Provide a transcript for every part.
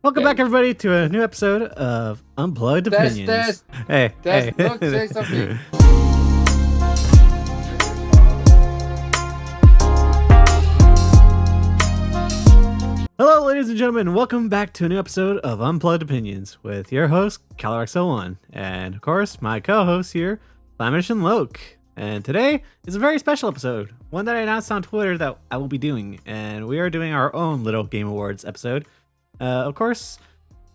Welcome Okay. back, everybody, to a new episode of Unplugged Opinions. Test. Hey, Look, say something. Hello, ladies and gentlemen. Welcome back to a new episode of Unplugged Opinions with your host, CalorXO1, and of course, my co-host here, Flamish and Loke. And today is a very special episode, one that I announced on Twitter that I will be doing, and we are doing our own little Game Awards episode. Of course,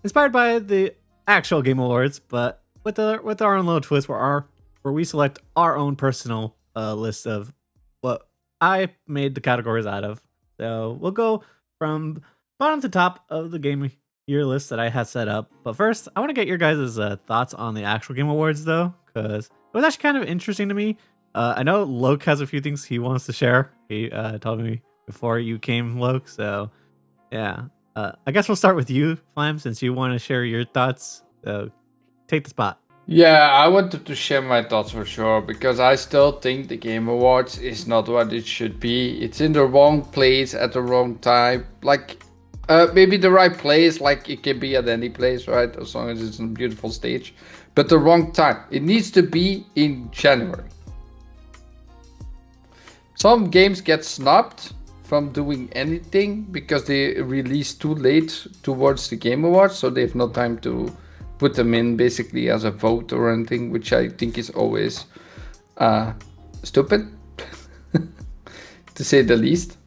inspired by the actual Game Awards, but with our own little twist where we select our own personal list of what I made the categories out of. So we'll go from bottom to top of the game year list that I had set up. But first, I want to get your guys' thoughts on the actual Game Awards, though, because it was actually kind of interesting to me. I know Loke has a few things he wants to share. He told me before you came, Loke. So, yeah. I guess we'll start with you, Flam, since you want to share your thoughts. So, take the spot. Yeah, I wanted to share my thoughts for sure because I still think the Game Awards is not what it should be. It's in the wrong place at the wrong time. Like, maybe the right place, like it can be at any place, right? As long as it's on a beautiful stage. But the wrong time. It needs to be in January. Some games get snubbed from doing anything because they release too late towards the Game Awards, so they have no time to put them in basically as a vote or anything, which I think is always stupid, to say the least.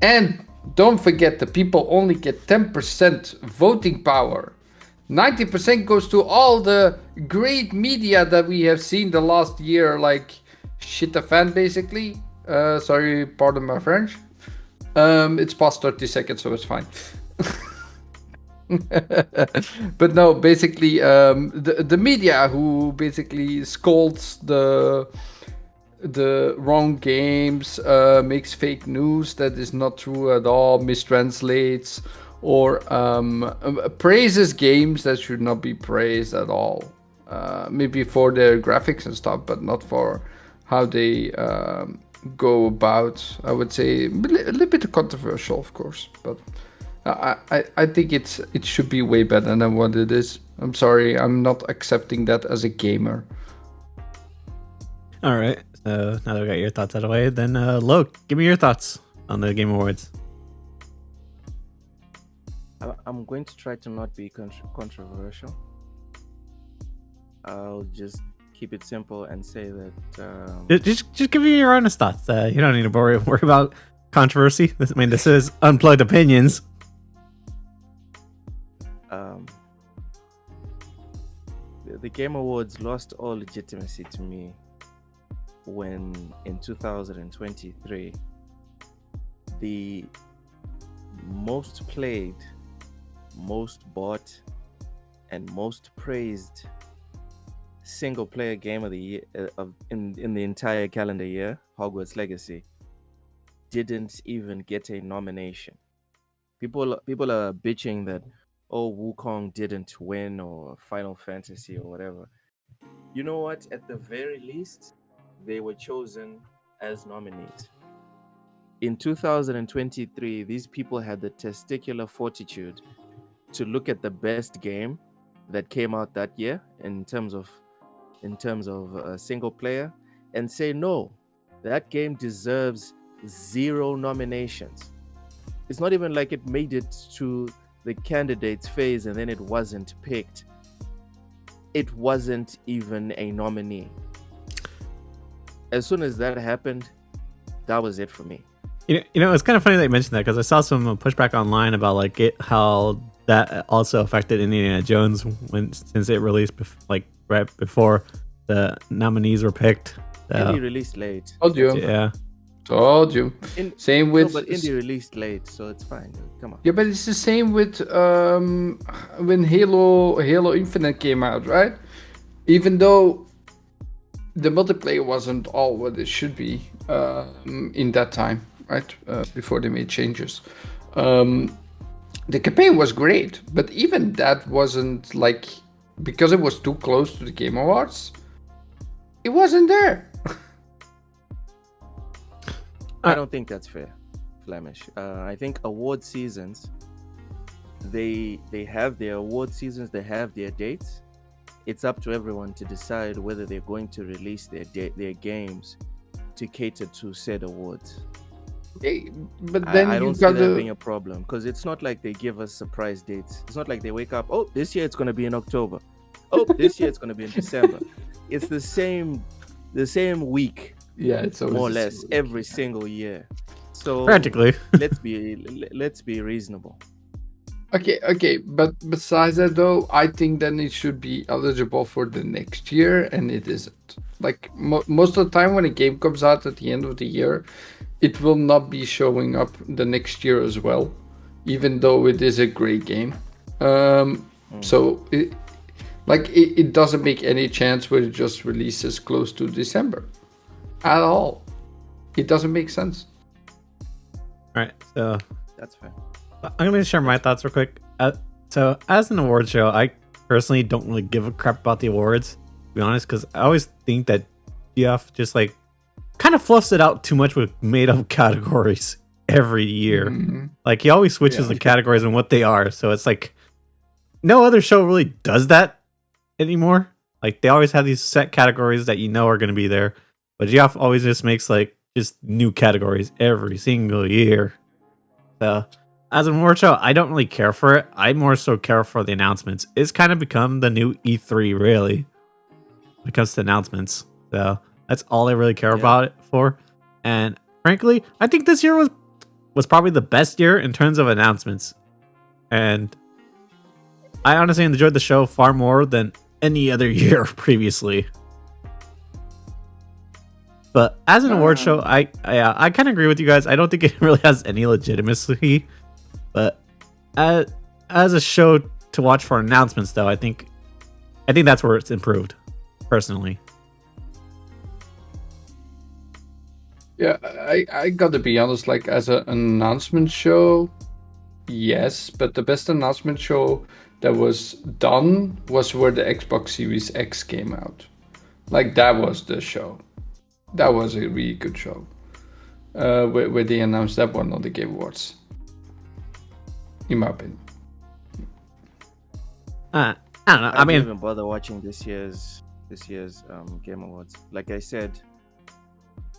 And don't forget, the people only get 10% voting power. 90% goes to all the great media that we have seen the last year, like shit a fan basically. Sorry, pardon my French. It's past 30 seconds, so it's fine. But no, basically, the media who basically scolds the wrong games, makes fake news that is not true at all, mistranslates, or praises games that should not be praised at all. Maybe for their graphics and stuff, but not for how they go about. I would say a little bit controversial, of course, but I think it should be way better than what it is. I'm sorry, I'm not accepting that as a gamer. All right. So now that we got your thoughts out of the way, then Loke, give me your thoughts on the Game Awards. I'm going to try to not be controversial. I'll just keep it simple and say that Just give me your honest thoughts. You don't need to worry about controversy. This is Unplugged Opinions. The Game Awards lost all legitimacy to me when in 2023 the most played, most bought, and most praised single player game of the year in the entire calendar year, Hogwarts Legacy, didn't even get a nomination. People are bitching that, oh, Wukong didn't win, or Final Fantasy, or whatever. You know what? At the very least, they were chosen as nominees. In 2023, these people had the testicular fortitude to look at the best game that came out that year in terms of single player and say, no, that game deserves 0 nominations. It's not even like it made it to the candidates phase and then it wasn't picked. It wasn't even a nominee. As soon as that happened, that was it for me. You know, it's kind of funny that you mentioned that because I saw some pushback online about like how that also affected Indiana Jones since it released right before the nominees were picked. So, Indie released late. Told you. Yeah. Told you. Same with. No, but Indie released late, so it's fine. Come on. Yeah, but it's the same with when Halo Infinite came out, right? Even though the multiplayer wasn't all what it should be in that time, right? Before they made changes. The campaign was great, but even that wasn't like, because it was too close to the Game Awards, it wasn't there. I don't think that's fair, Flemish. I think award seasons they have their award seasons, they have their dates. It's up to everyone to decide whether they're going to release their games to cater to said awards. Okay, but then I you don't see that gotta. being a problem, because it's not like they give us surprise dates. It's not like they wake up, oh, this year it's going to be in October. Oh, this year it's going to be in December. It's the same week, Yeah, it's always more or the less, same. every single year. So Practically. let's be reasonable. Okay, but besides that though, I think then it should be eligible for the next year, and it isn't. Like most of the time when a game comes out at the end of the year, it will not be showing up the next year as well, even though it is a great game. So it doesn't make any chance where it just releases close to December at all. It doesn't make sense. All right, so That's fair. I'm going to share my thoughts real quick. So, as an award show, I personally don't really give a crap about the awards, to be honest, because I always think that GF just like kind of fluffs it out too much with made up categories every year. Mm-hmm. Like, he always switches the categories and what they are. So, it's like no other show really does that anymore. Like, they always have these set categories that you know are going to be there, but GF always just makes like just new categories every single year. So, as an award show, I don't really care for it. I more so care for the announcements. It's kind of become the new E3, really, when it comes to announcements. So that's all I really care about it for. And frankly, I think this year was probably the best year in terms of announcements. And I honestly enjoyed the show far more than any other year previously. But as an award show, I kind of agree with you guys. I don't think it really has any legitimacy. But as a show to watch for announcements, though, I think that's where it's improved, personally. Yeah, I gotta be honest, like as an announcement show, yes, but the best announcement show that was done was where the Xbox Series X came out. Like that was the show. That was a really good show. Where they announced that one on the Game Awards. In my opinion. I don't know. I didn't mean, even bother watching this year's Game Awards. Like I said,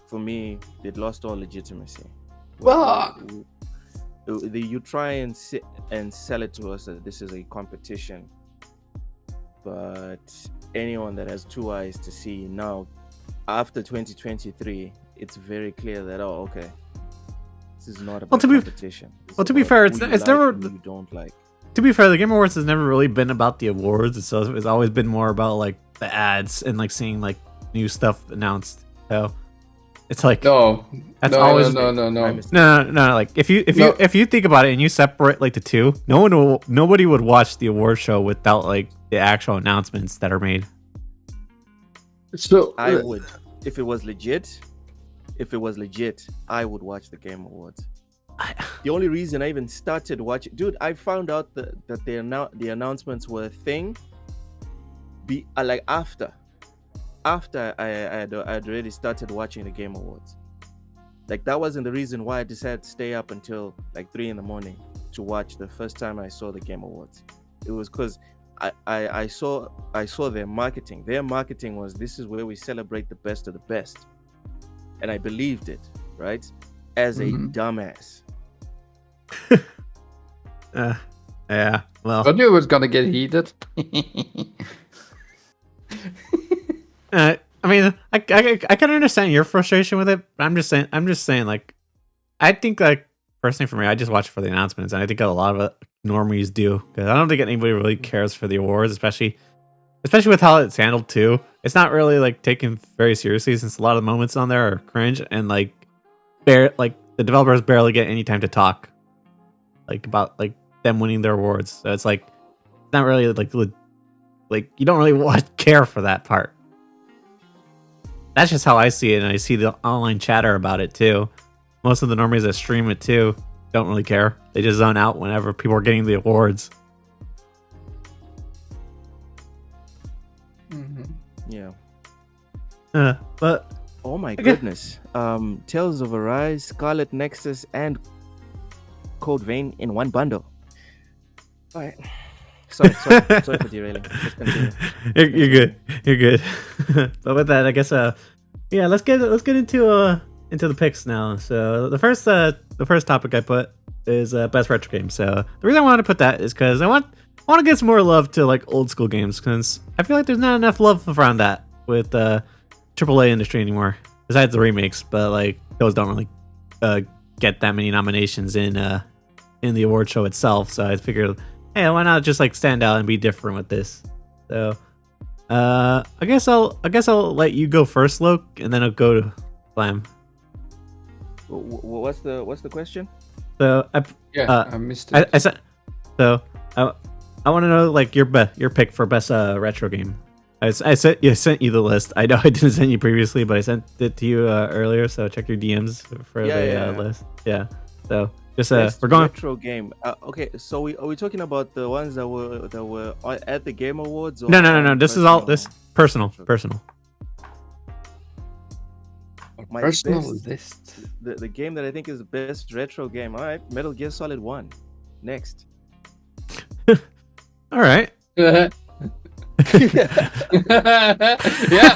for me, it lost all legitimacy. Well, You try and sell it to us that this is a competition, but anyone that has two eyes to see now, after 2023, it's very clear that okay, this is not about competition. To be fair, it's never. You don't like. To be fair, the Game Awards has never really been about the awards. It's always been more about like the ads and like seeing like new stuff announced. So it's like no. always no. No. Like if you think about it and you separate like the two, nobody would watch the award show without like the actual announcements that are made. So I would, if it was legit, I would watch the Game Awards. The only reason I even started watching, dude, I found out that the announcements were a thing. Like after I had already started watching the Game Awards. Like that wasn't the reason why I decided to stay up until like 3 a.m. to watch the first time I saw the Game Awards. It was because I saw their marketing. Their marketing was, this is where we celebrate the best of the best, and I believed it, right? As a dumbass. Yeah. Well, I knew it was gonna get heated. I mean, I can understand your frustration with it, but I'm just saying, like, I think, like, personally for me, I just watch it for the announcements, and I think a lot of normies do, because I don't think anybody really cares for the awards, especially with how it's handled too. It's not really like taken very seriously, since a lot of the moments on there are cringe, and like the developers barely get any time to talk, like, about like them winning their awards. So it's like not really like you don't really care for that part. That's just how I see it, and I see the online chatter about it too. Most of the normies that stream it too don't really care. They just zone out whenever people are getting the awards. Yeah. But oh my goodness. Tales of Arise, Scarlet Nexus, and Code Vein in one bundle. All right. Sorry for derailing. Let's continue. You're good. You're good. But with that, I guess yeah, let's get into the picks now. So the first topic I put is best retro game. So the reason I wanted to put that is because I want to give some more love to like old school games, because I feel like there's not enough love around that with AAA industry anymore. Besides the remakes, but like those don't really get that many nominations in the award show itself. So I figured, hey, why not just like stand out and be different with this? So I guess I'll let you go first, Loke, and then I'll go to Flam. What's the question? So I missed it. I said so. I want to know like your pick for best retro game. I sent you the list. I know I didn't send you previously, but I sent it to you earlier. So check your DMs for the list. Yeah. So just Best we're going retro game. Okay, so are we talking about the ones that were at the Game Awards? Or no. This is all personal. My Personal best- list. The game that I think is the best retro game. All right, Metal Gear Solid 1. Next. All right. Yeah,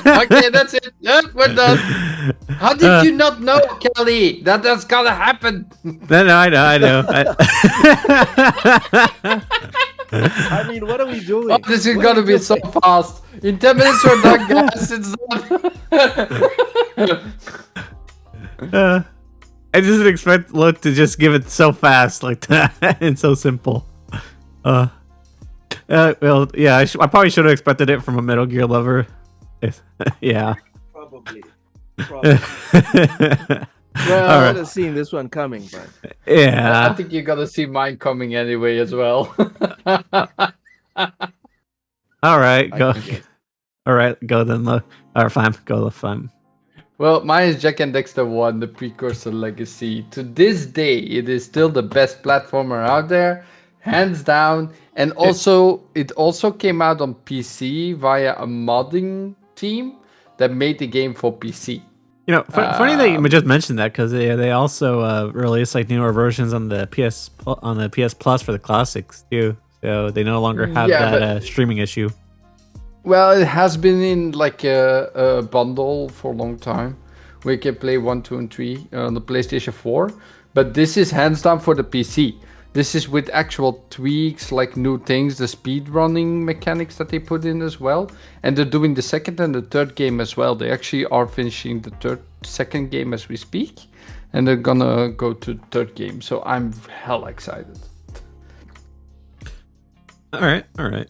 okay, that's it. Yeah, we're done. How did you not know, Kelly, that that's gonna happen? No, I know. I mean, what are we doing? Oh, this is What gonna are we be so doing? fast. In 10 minutes we're done, guys. It's done. I just didn't expect Luke to just give it so fast like that and so simple. Well, yeah, I probably should have expected it from a Metal Gear lover. Yeah. Probably. Well, I would have seen this one coming, but I Yeah. think you're gonna see mine coming anyway as well. All right, I go. can guess. All right, go then. Or fine, go fine. Well, mine is Jack and Dexter 1, the precursor legacy. To this day, it is still the best platformer out there, hands down. And also, it also came out on PC via a modding team that made the game for PC. You know, funny that you just mentioned that, because they also released like newer versions on the PS Plus for the classics too. So they no longer have Yeah, that streaming issue. Well, it has been in like a bundle for a long time. We can play 1, 2, and 3 on the PlayStation 4. But this is hands down for the PC. This is with actual tweaks, like new things, the speedrunning mechanics that they put in as well. And they're doing the second and the third game as well. They actually are finishing the second game as we speak. And they're gonna go to the third game. So I'm hella excited. All right.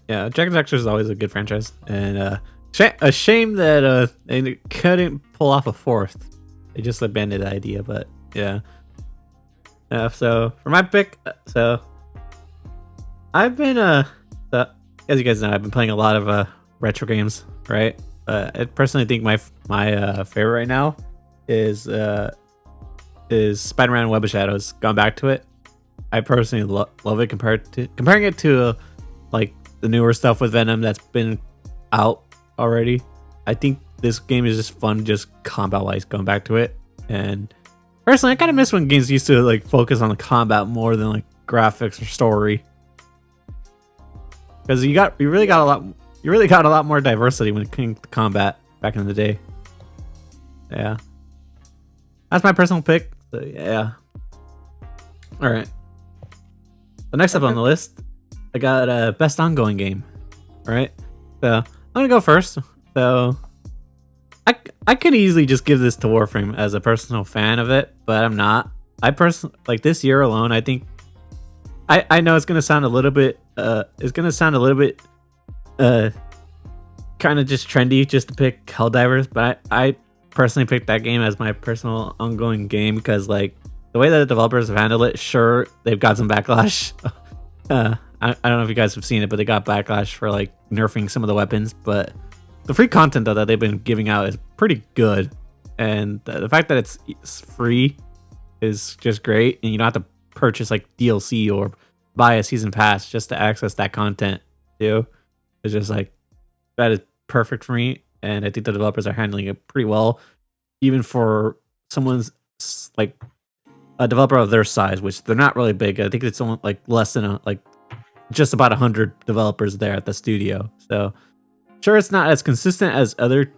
Yeah, Jack and Dexter is always a good franchise, and a shame that they couldn't pull off a fourth. They just abandoned the idea, but yeah. So for my pick, so I've been so, as you guys know, I've been playing a lot of retro games, right? I personally think my favorite right now is Spider-Man Web of Shadows. Going back to it, I personally love it comparing it to like the newer stuff with Venom that's been out already. I think this game is just fun, just combat wise, going back to it. And personally, I kind of miss when games used to like focus on the combat more than like graphics or story, because you really got a lot more diversity when it came to combat back in the day. Yeah, that's my personal pick. So yeah. All right. The next up on the list, I got a best ongoing game. All right, so I'm gonna go first. So I could easily just give this to Warframe as a personal fan of it, but I'm not. I personally like this year alone. I think I know it's gonna sound a little bit kind of just trendy just to pick Helldivers, but I personally picked that game as my personal ongoing game because like the way that the developers have handled it. Sure, they've got some backlash. I don't know if you guys have seen it, but they got backlash for like nerfing some of the weapons. But the free content though that they've been giving out is pretty good, and the fact that it's free is just great, and you don't have to purchase like DLC or buy a season pass just to access that content too. It's just like that is perfect for me, and I think the developers are handling it pretty well, even for someone's like a developer of their size, which they're not really big. I think it's only like less than just about 100 developers there at the studio. So sure, it's not as consistent as other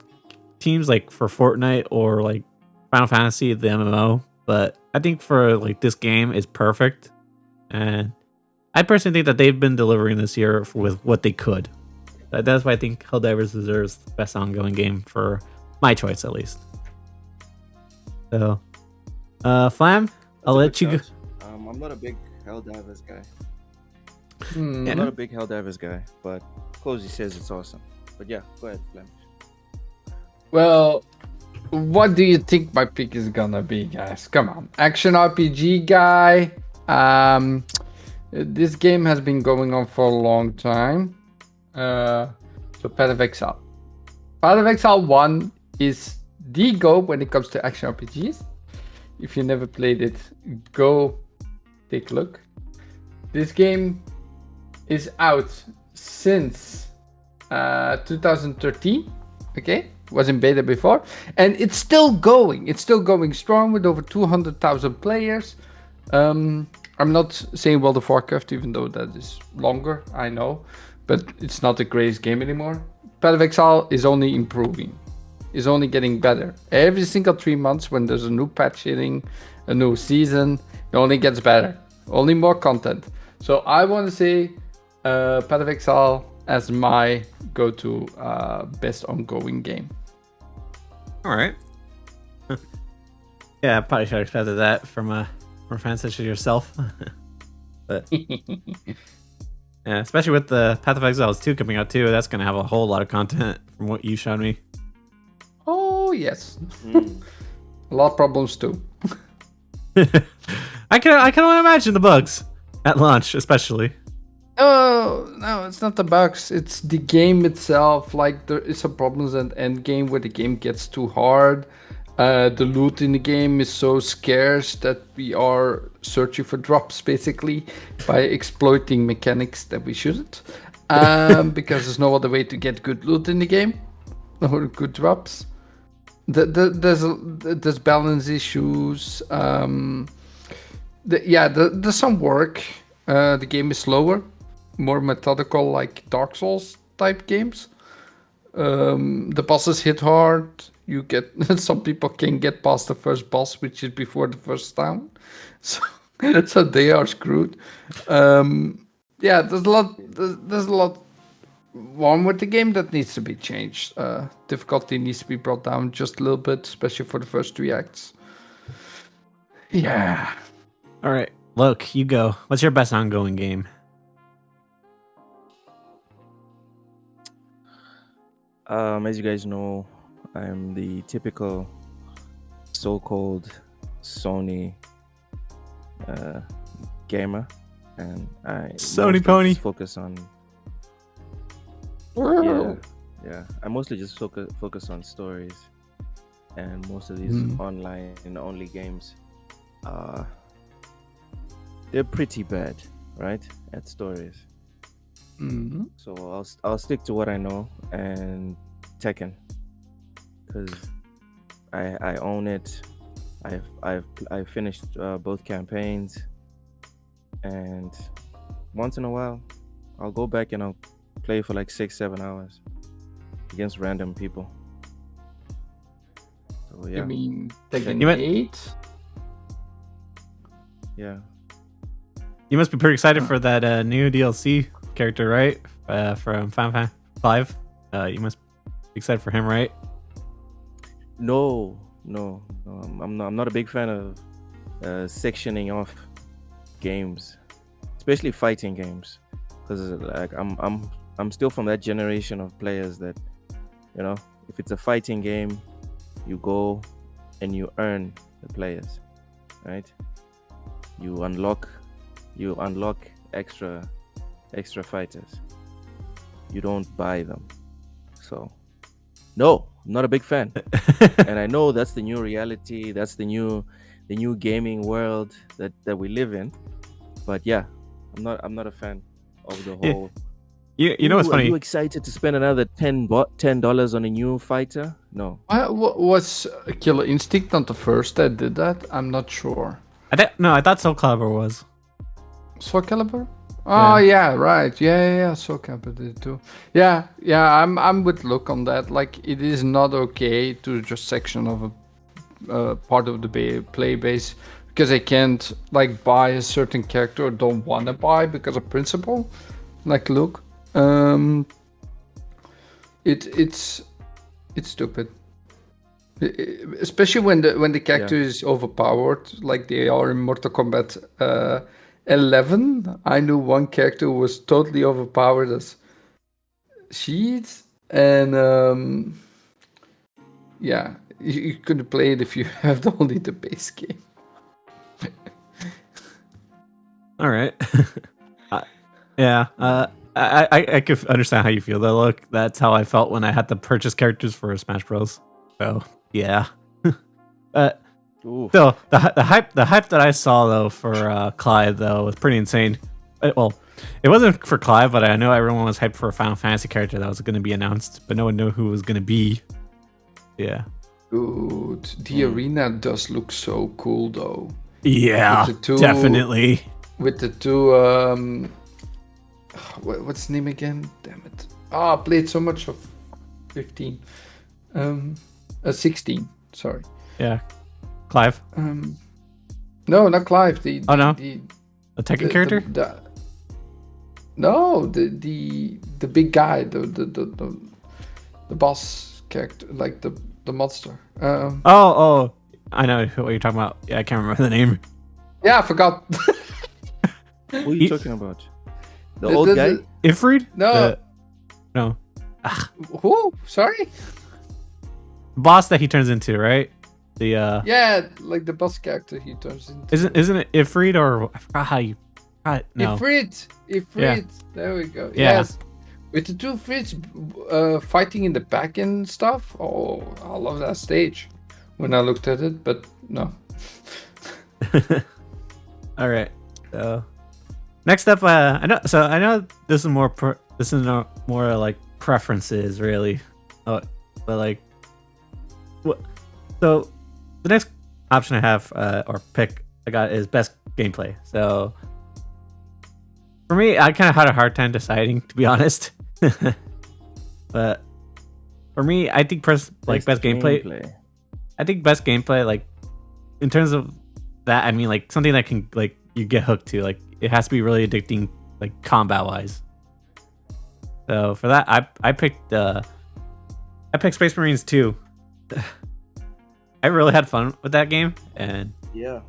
teams like for Fortnite or like Final Fantasy, the MMO, but I think for like this game is perfect. And I personally think that they've been delivering this year with what they could. That's why I think Helldivers deserves the best ongoing game for my choice, at least. So, Flam, I'll let you go. I'm not a big Helldivers guy. Hmm. I'm not a big Helldivers guy, but Cozy says it's awesome. But yeah, go ahead, Flam. Well, what do you think my pick is gonna be, guys? Come on, action RPG guy. This game has been going on for a long time. So Path of Exile. Path of Exile 1 is the go when it comes to action RPGs. If you never played it, go take a look. This game is out since 2013. Okay, was in beta before, and it's still going. It's still going strong with over 200,000 players. I'm not saying World of Warcraft, even though that is longer, I know, but it's not the greatest game anymore. Path of Exile is only improving, is only getting better. Every single 3 months when there's a new patch hitting, a new season, it only gets better, only more content. So I want to say Path of Exile as my go-to best ongoing game. All right. Yeah, I probably should have expected that from a fan such as yourself. But yeah, especially with the Path of Exiles 2 coming out too, that's gonna have a whole lot of content from what you showed me. Oh yes, a lot of problems too. I can only imagine the bugs at launch, especially. Oh no, it's not the bugs. It's the game itself. Like there is some problems at end game where the game gets too hard. The loot in the game is so scarce that we are searching for drops basically by exploiting mechanics that we shouldn't. Because there's no other way to get good loot in the game or good drops. There's balance issues. There's some work. The game is slower, more methodical, like Dark Souls type games. The bosses hit hard. You get some people can get past the first boss, which is before the first town, so they are screwed. There's a lot wrong with the game that needs to be changed. Difficulty needs to be brought down just a little bit, especially for the first 3 acts. Yeah. All right, Look, you go. What's your best ongoing game? As you guys know, I'm the typical so-called Sony gamer, and I Sony pony just focus on yeah. I mostly just focus on stories, and most of these online only games, they're pretty bad, right, at stories. Mm-hmm. So I'll stick to what I know, and Tekken, because I own it. I've finished both campaigns, and once in a while I'll go back and I'll play for like 6-7 hours against random people. So yeah. You mean Tekken You meant- 8? Yeah. You must be pretty excited for that new DLC character, right? From Final Fantasy 5. You must be excited for him, right? No. I'm not a big fan of sectioning off games, especially fighting games, because like I'm still from that generation of players that, you know, if it's a fighting game, you go and you earn the players, right? You unlock extra fighters. You don't buy them. So no, I'm not a big fan. And I know that's the new reality, that's the new gaming world that we live in. But yeah, I'm not a fan of the whole. You know what's funny? Are you excited to spend another $10 on a new fighter? No. Was Killer Instinct not the first that did that? I'm not sure. I thought Soul Calibur was. Soul Calibur? Oh yeah, right. Yeah. Soul Calibur did too. Yeah. I'm with Luke on that. Like, it is not okay to just section of a part of the play base because I can't like buy a certain character or don't want to buy because of principle. Like, Luke, it's stupid. Especially when the character is overpowered, like they are in Mortal Kombat 11. I knew one character who was totally overpowered as Sheets, and yeah, you couldn't play it if you have only the base game. All right. Yeah. I could understand how you feel though. Look, that's how I felt when I had to purchase characters for Smash Bros. So yeah. Ooh. Still, the hype that I saw though for Clive though was pretty insane. Well, it wasn't for Clive, but I know everyone was hyped for a Final Fantasy character that was going to be announced, but no one knew who it was going to be. Yeah. Dude, the arena does look so cool though. Yeah, definitely. With the two, what's his name again? Damn it! I played so much of 15, 16. Sorry. Yeah, Clive. No, not Clive. The Tekken character. The big guy, the boss character, like the monster. Oh, I know what you're talking about. Yeah, I can't remember the name. Yeah, I forgot. What are you talking about? The old guy? Ifrit? No. No. Who? Sorry? Boss that he turns into, right? The Yeah, like the boss character he turns into. Isn't it Ifrit or I forgot how you no. Ifrit. Yeah. There we go. Yeah. Yes. With the two Frits fighting in the back and stuff. Oh, I love that stage when I looked at it, but no. All right. So next up, I know this is more more like preferences really, but like what? So the next option I have or pick I got is best gameplay. So for me, I kind of had a hard time deciding, to be honest. But for me, I think best gameplay. I think best gameplay, like in terms of that, I mean like something that can like you get hooked to. Like it has to be really addicting, like combat wise. So for that, I picked Space Marines 2. I really had fun with that game, and yeah,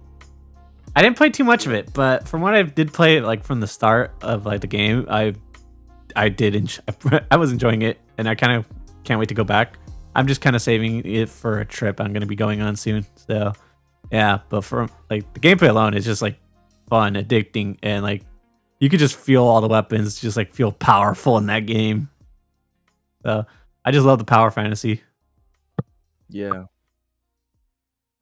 I didn't play too much of it, but from what I did play, like from the start of like the game, I was enjoying it, and I kind of can't wait to go back. I'm just kind of saving it for a trip I'm gonna be going on soon. So yeah, but for like the gameplay alone is just like fun, addicting, and like you could just feel all the weapons just like feel powerful in that game. So I just love the power fantasy. Yeah.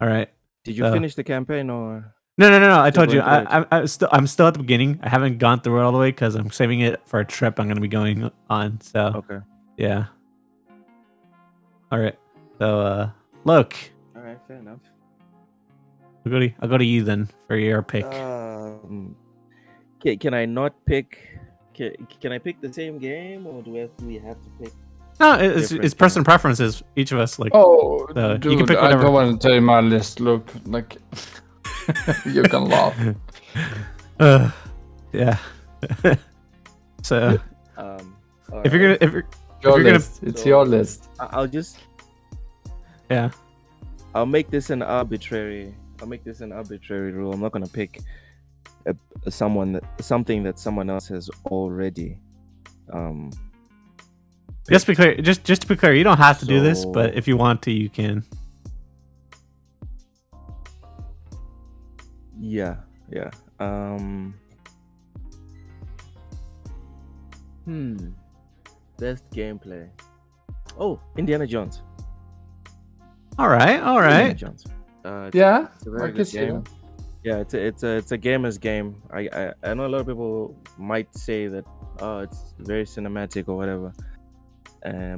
All right. Did you finish the campaign or? No. I told you I'm still at the beginning. I haven't gone through it all the way because I'm saving it for a trip I'm gonna be going on. So okay. Yeah. All right. So look. All right, fair enough. I'll go to you then for your pick. Can I not pick? Can I pick the same game, or do we have to pick? No, it's person preferences. Each of us like. Oh, dude, you can pick whatever. I don't want to tell you my list. Look, like you can laugh. Yeah. So, if you're gonna, it's your list. I'll just. Yeah. I'll make this an arbitrary rule. I'm not gonna pick something that someone else has already. Just to be clear, you don't have to do this, but if you want to, you can. Yeah. Best gameplay. Oh, Indiana Jones. All right. Indiana Jones. Yeah, it's a very good game. Yeah, it's a gamer's game. I know a lot of people might say that it's very cinematic or whatever.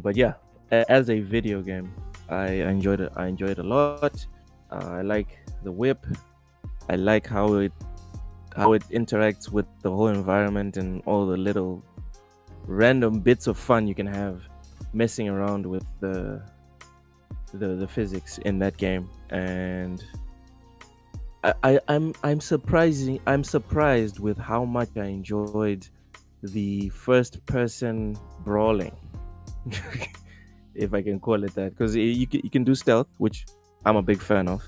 But yeah, as a video game, I enjoyed it. I enjoyed it a lot. I like the whip. I like how how it interacts with the whole environment and all the little random bits of fun you can have messing around with the physics in that game. And I'm surprised with how much I enjoyed the first person brawling, if I can call it that, because you can do stealth, which I'm a big fan of,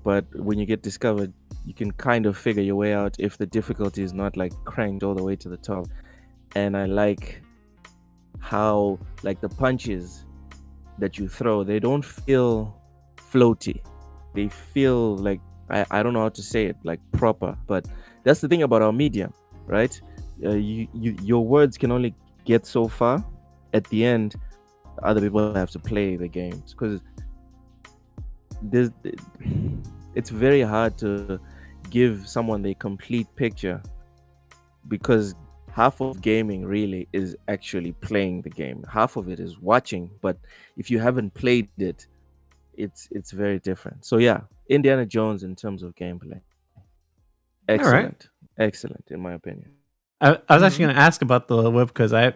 but when you get discovered, you can kind of figure your way out if the difficulty is not like cranked all the way to the top. And I like how like the punches that you throw, they don't feel floaty, they feel like, I don't know how to say it, like proper. But that's the thing about our medium, right? Your words can only get so far. At the end, other people have to play the games, because it's very hard to give someone the complete picture, because half of gaming really is actually playing the game, half of it is watching. But if you haven't played it, it's very different. So yeah, Indiana Jones in terms of gameplay, excellent. Excellent in my opinion. I was actually going to ask about the whip because I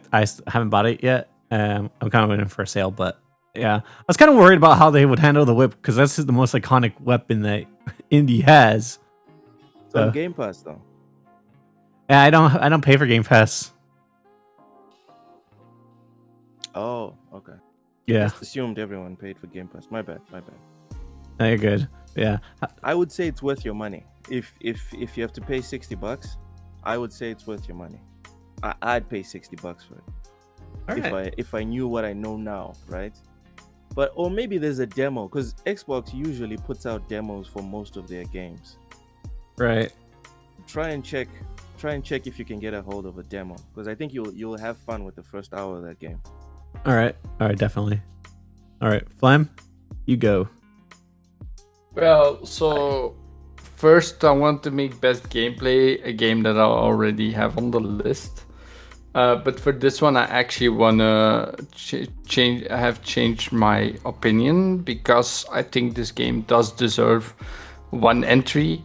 haven't bought it yet. I'm kind of waiting for a sale, but yeah, I was kind of worried about how they would handle the whip because that's the most iconic weapon that Indy has. It's on Game Pass though. Yeah, I don't pay for Game Pass. Oh, okay. Yeah, Just assumed everyone paid for Game Pass. My bad. no, you're good. Yeah, I would say it's worth your money. If you have to pay $60, I would say it's worth your money. I'd pay $60 for it. all right. If I knew what I know now, right? But or maybe there's a demo, because Xbox usually puts out demos for most of their games. Right. Try and check if you can get a hold of a demo, because I think you'll have fun with the first hour of that game. All right, definitely. All right, Flam, you go. Well, so first I want to make best gameplay a game that I already have on the list. But for this one, I actually wanna change. I have changed my opinion because I think this game does deserve one entry.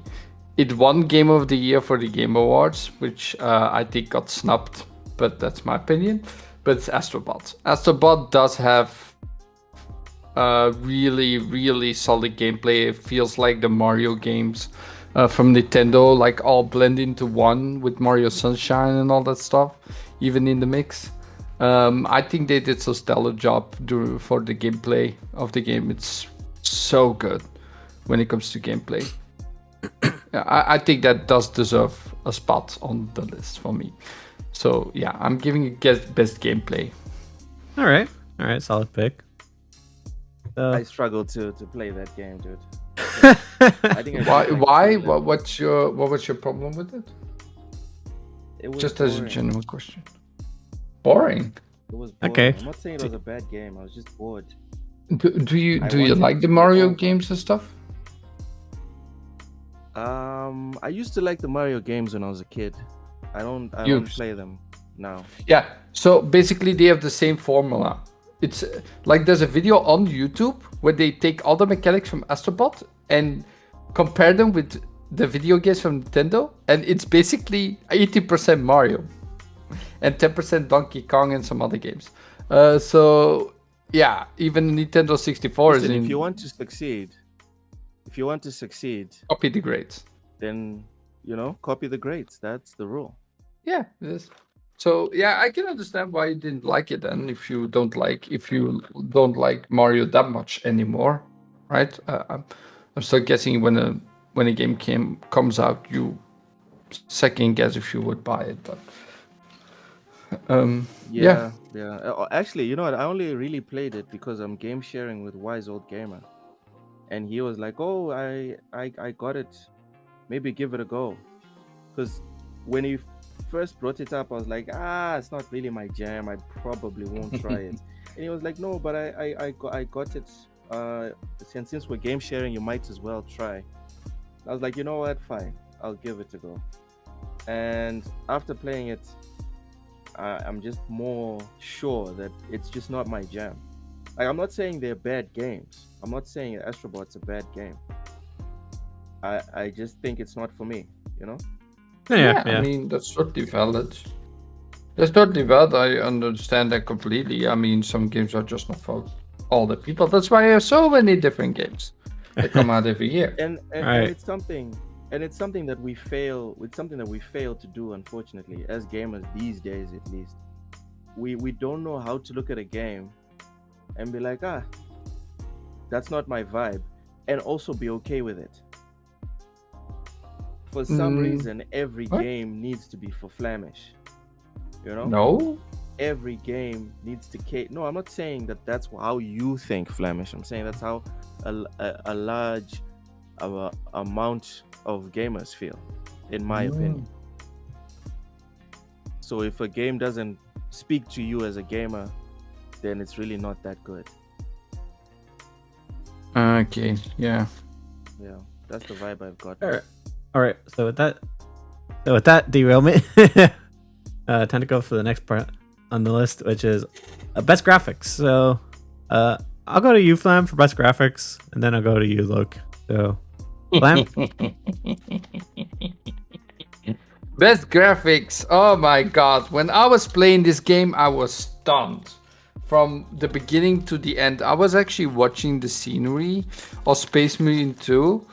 It won Game of the Year for the Game Awards, which I think got snubbed, but that's my opinion. But it's Astrobot. Astrobot does have really, really solid gameplay. It feels like the Mario games from Nintendo, like all blend into one with Mario Sunshine and all that stuff, even in the mix. I think they did a stellar job for the gameplay of the game. It's so good when it comes to gameplay. I think that does deserve a spot on the list for me. So yeah, I'm giving it best gameplay. All right, solid pick. I struggled to play that game, dude. I think Why? What was your problem with it? It was Just boring. as a general question. Boring. It was boring. Okay. I'm not saying it was a bad game. I was just bored. Do you wanted like to the be Mario over. games and stuff? I used to like the Mario games when I was a kid. I don't play them now. Yeah. So basically, they have the same formula. It's like there's a video on YouTube where they take all the mechanics from Astrobot and compare them with the video games from Nintendo, and it's basically 80% Mario and 10% Donkey Kong and some other games. So yeah, even Nintendo 64 Listen, is in. if you want to succeed, Copy the grades. then copy the greats. That's the rule. Yeah, it is. So yeah, I can understand why you didn't like it then. If you don't like Mario that much anymore, right? I'm still guessing when a game comes out, you second guess if you would buy it. But yeah. Actually, you know what? I only really played it because I'm game sharing with Wise Old Gamer, and he was like, "Oh, I got it. Maybe give it a go." Because when he first brought it up, I was like, it's not really my jam. I probably won't try it. And he was like, no, but I got it. Since we're game sharing, you might as well try. I was like, you know what? Fine, I'll give it a go. And after playing it, I'm just more sure that it's just not my jam. Like, I'm not saying they're bad games. I'm not saying Astrobot's a bad game. I just think it's not for me, Yeah, I mean, that's totally valid. That's totally valid. I understand that completely. I mean, some games are just not for all the people. That's why there are so many different games that come out every year. And Right. it's something that we fail. It's something that we fail to do, unfortunately, as gamers these days, at least. We don't know how to look at a game and be like, that's not my vibe, and also be okay with it. For some reason, every What? game needs to be for Flemish. You know, No. every game needs to cater. No, I'm not saying that that's how you think Flemish. I'm saying that's how a large amount of gamers feel, in my opinion. So if a game doesn't speak to you as a gamer, then it's really not that good. Okay. Yeah. Yeah, that's the vibe I've got. All right. So with that derailment, time to go for the next part on the list, which is best graphics. So, I'll go to you, Flam, for best graphics, and then I'll go to you, Luke. So, Flam. Best graphics. Oh my god. When I was playing this game, I was stunned. From the beginning to the end. I was actually watching the scenery of Space Marine 2.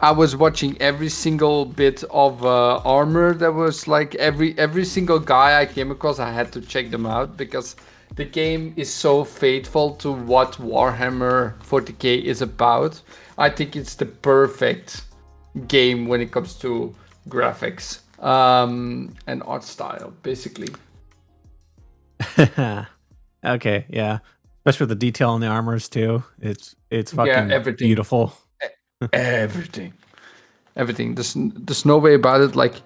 I was watching every single bit of armor that was like every single guy I came across. I had to check them out because the game is so faithful to what Warhammer 40k is about. I think it's the perfect game when it comes to graphics and art style, basically. Okay, yeah. Especially with the detail on the armors too. It's fucking everything. beautiful. Everything. There's no way about it. Like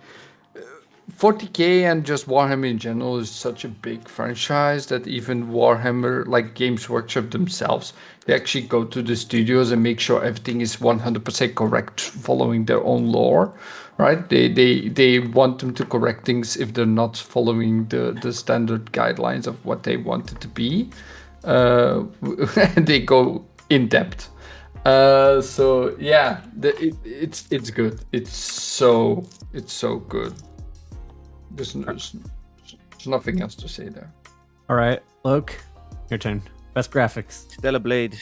40k and just Warhammer in general is such a big franchise that even Warhammer, like Games Workshop themselves, they actually go to the studios and make sure everything is 100% correct, following their own lore, right? They want them to correct things if they're not following the standard guidelines of what they want it to be. And they go in depth. So yeah, it's good. It's so good. There's nothing else to say there. All right, Luke, your turn. Best graphics. Stellar Blade.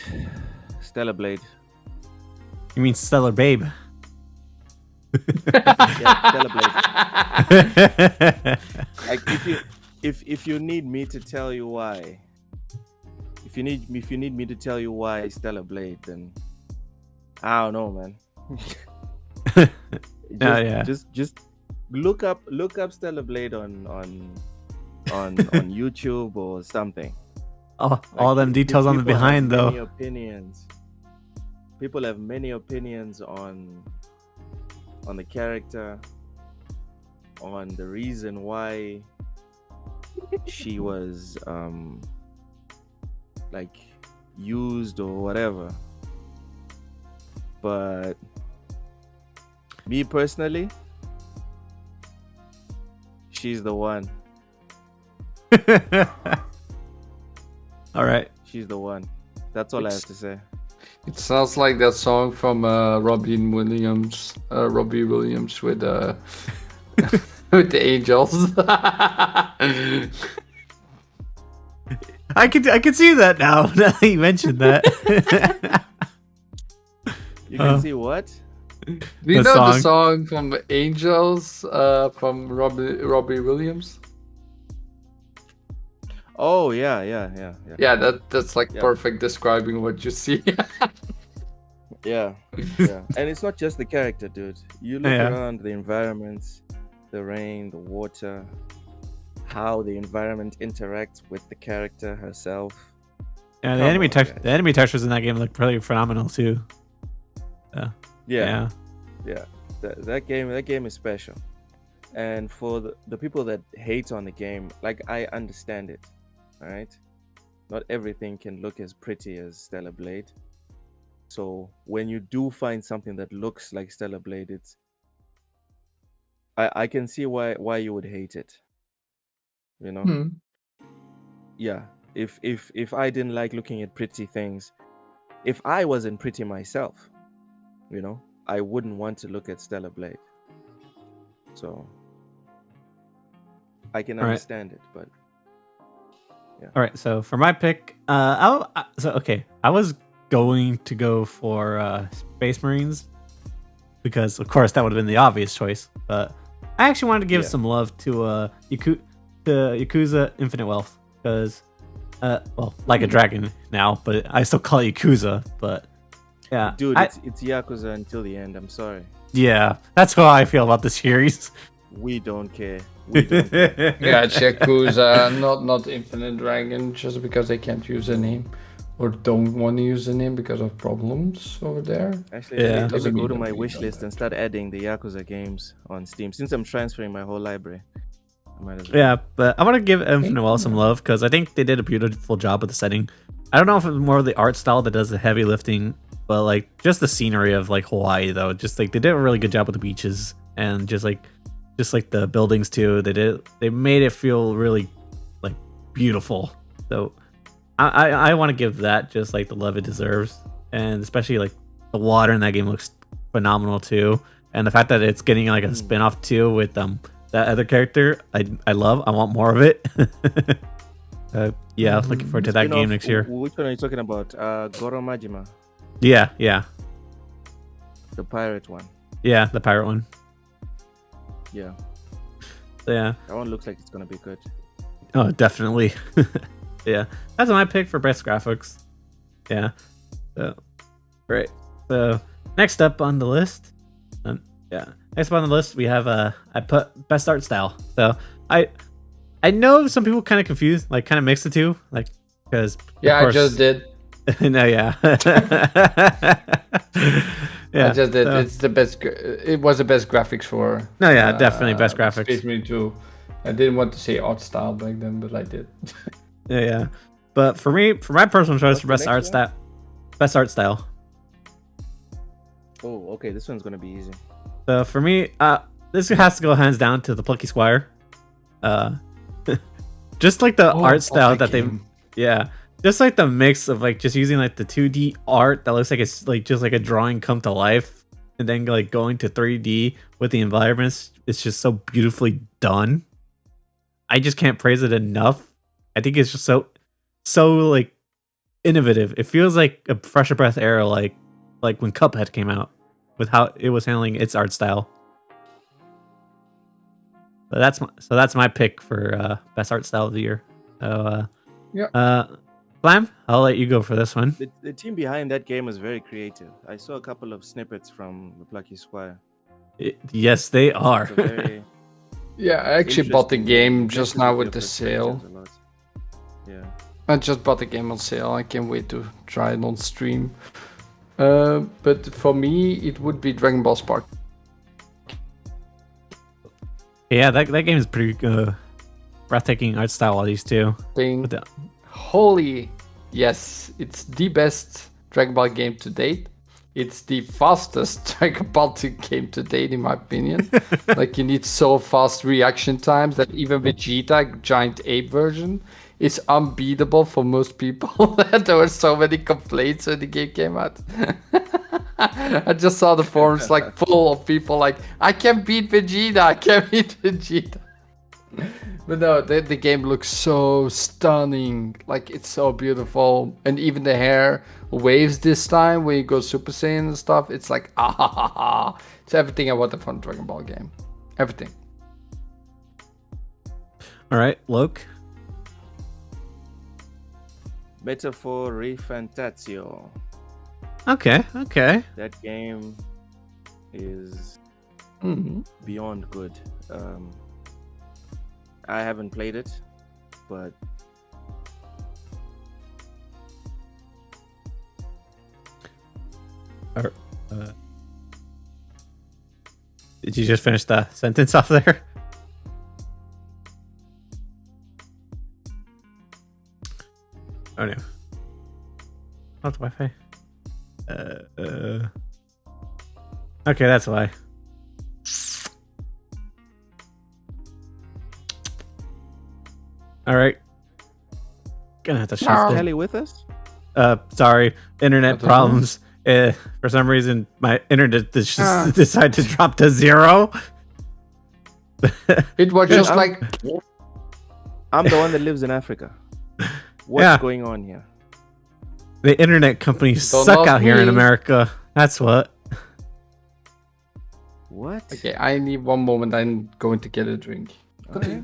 You mean Stellar Babe? Yeah, Stellar Blade. Like if you need me to tell you why, if you need me to tell you why Stellar Blade, then I don't know, man. Just look up Stellar Blade on YouTube or something. All them details on the behind though. Many opinions. People have many opinions on the character, on the reason why she was like used or whatever. But me personally, she's the one. All right. She's the one. That's all I have to say. It sounds like that song from Robbie Williams with with the Angels. I can see that now. Now that you mentioned that. You can see what? Do you know the song from Angels from Robbie Williams? Oh yeah. Yeah, that's like perfect describing what you see. Yeah. And it's not just the character, dude. You look around the environments, the rain, the water, how the environment interacts with the character herself. Yeah, the enemy textures in that game look pretty phenomenal too. Yeah. That game is special. And for the people that hate on the game, like, I understand it. All right, not everything can look as pretty as Stellar Blade. So when you do find something that looks like Stellar Blade, I can see why you would hate it. You know? Yeah. If I didn't like looking at pretty things, if I wasn't pretty myself, you know, I wouldn't want to look at Stellar Blade. So I can All right. understand it, but All right, so for my pick, I was going to go for Space Marines because, of course, that would have been the obvious choice. But I actually wanted to give some love to Yakuza Infinite Wealth because, like a dragon now, but I still call it Yakuza. But yeah, dude, it's Yakuza until the end. I'm sorry. Yeah, that's how I feel about the series. We don't care. We don't care. Yeah, it's Yakuza, not Infinite Dragon, just because they can't use the name or don't want to use the name because of problems over there. Actually, Yeah. let me Doesn't go mean to that my we wish don't list have and start adding the Yakuza games on Steam. Since I'm transferring my whole library, I might as well. Yeah, but I want to give Infinite Wealth some love because I think they did a beautiful job with the setting. I don't know if it's more of the art style that does the heavy lifting, but like just the scenery of like Hawaii though, just like they did a really good job with the beaches and just like the buildings too. They made it feel really like beautiful. So I want to give that just like the love it deserves, and especially like the water in that game looks phenomenal too, and the fact that it's getting like a spin-off too with that other character, I love. I want more of it. Yeah, looking forward to that Spin-off, game next year. Which one are you talking about? Goro Majima, Yeah, the pirate one. the pirate one. Yeah, Yeah. that one looks like it's gonna be good. Oh, definitely. Yeah, that's my pick for best graphics. Yeah. So great. So next up on the list, next up on the list we have I put best art style. So I know some people kind of confused, like kind of mix the two, like because Yeah, I just did. No, yeah. Yeah, I just did. so- It's the best. It was the best graphics for. No, yeah, definitely best graphics. Space Marine 2. I didn't want to say art style back then, but I did. Yeah. But for me, for my personal choice What's for the best next art one? style, best art style. Oh, okay, this one's gonna be easy. So for me, this has to go hands down to the Plucky Squire. Just like the art style that they, just like the mix of like just using like the 2D art that looks like it's like just like a drawing come to life, and then like going to 3D with the environments. It's just so beautifully done. I just can't praise it enough. I think it's just so like innovative. It feels like a fresher breath era, like when Cuphead came out, with how it was handling its art style. But that's my pick for best art style of the year. So Flam, I'll let you go for this one. The team behind that game was very creative. I saw a couple of snippets from the Plucky Squire. Yes, they are. It's a very Yeah, I actually bought the interesting game just mixes now of with the different sale. perspectives a lot. Yeah. I just bought the game on sale. I can't wait to try it on stream. But for me, it would be Dragon Ball Spark. Yeah, that game is pretty breathtaking art style. All these two. Thing. With the- Holy, yes, it's the best Dragon Ball game to date. It's the fastest Dragon Ball game to date, in my opinion. Like, you need so fast reaction times that even Vegeta, giant ape version, is unbeatable for most people. There were so many complaints when the game came out. I just saw the forums like full of people like, I can't beat Vegeta, I can't beat Vegeta. But no, the game looks so stunning. Like, it's so beautiful. And even the hair waves this time when you go Super Saiyan and stuff. It's like, ah ha ha ha. It's everything I wanted from a Dragon Ball game. Everything. All right, Loke. Metaphor Refantatio. Okay. That game is Mhm. beyond good. I haven't played it, but Did you just finish the sentence off there? Oh no. Not the Wi-Fi. Okay, that's why. All right. Gonna have to shut is this. Kelly with us? Sorry, internet I don't know. problems. For some reason, my internet decided to drop to 0. It was just like I'm the one that lives in Africa. What's Yeah. going on here? The internet companies Don't suck ask out here in me. America. That's what. What? okay. I need one moment. I'm going to get a drink. Okay.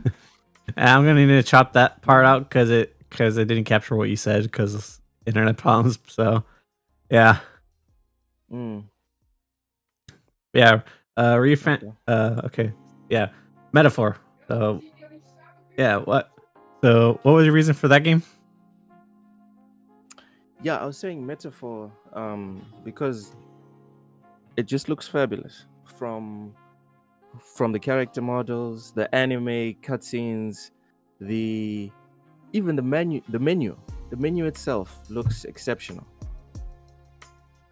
And I'm gonna need to chop that part out because it didn't capture what you said because of internet problems. So, yeah, Mm, yeah. Refan. okay. Okay. Yeah. Metaphor. So, yeah. What? So, what was your reason for that game? Yeah, I was saying metaphor because it just looks fabulous from the character models, the anime cutscenes, the even the menu itself looks exceptional.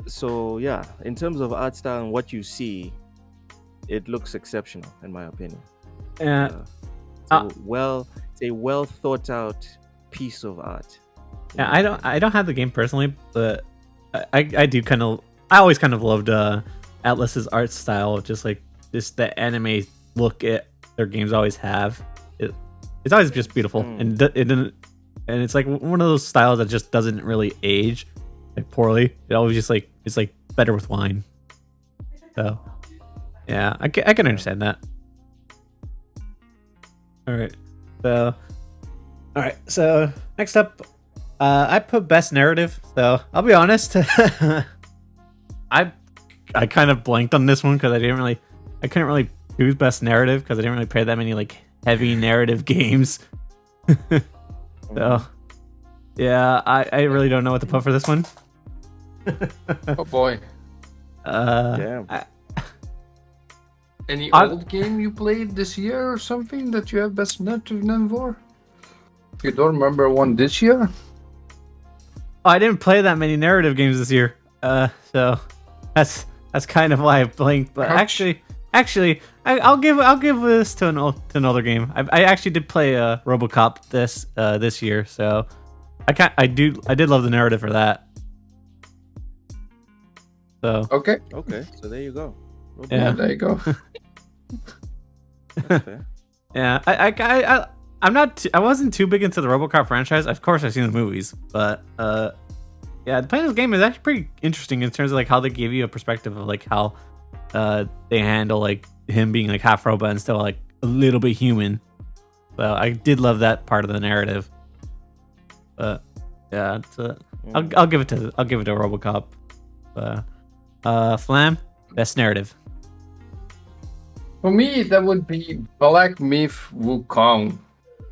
So yeah, in terms of art style and what you see, it looks exceptional in my opinion. Uh, It's a well thought out piece of art. in yeah, my I don't opinion. I don't have the game personally, but I do kind of I always kind of loved Atlas's art style, just the anime look at their games always have. It's always just beautiful, and it didn't, and it's like one of those styles that just doesn't really age like poorly. It always just like it's like better with wine. So yeah, I can understand that. All right, so next up, I put best narrative. So I'll be honest, I kind of blanked on this one because I couldn't really choose best narrative because I didn't really play that many like heavy narrative games. So yeah, I really don't know what to put for this one. Oh boy. Damn. Any I- old game you played this year or something that you have best narrative name for? You don't remember one this year? I didn't play that many narrative games this year. So that's kind of why I blanked. But Ouch. actually, I'll give this to another game. I actually did play RoboCop this year, so I did love the narrative for that. So Okay. Okay, so there you go. Yeah. There you go. That's fair. yeah, I wasn't too big into the RoboCop franchise. Of course, I've seen the movies, but yeah, playing this game is actually pretty interesting in terms of like how they give you a perspective of like how they handle like him being like half robot and still like a little bit human. So I did love that part of the narrative. But yeah, I'll give it to RoboCop. Flam, best narrative. For me, that would be Black Myth Wukong.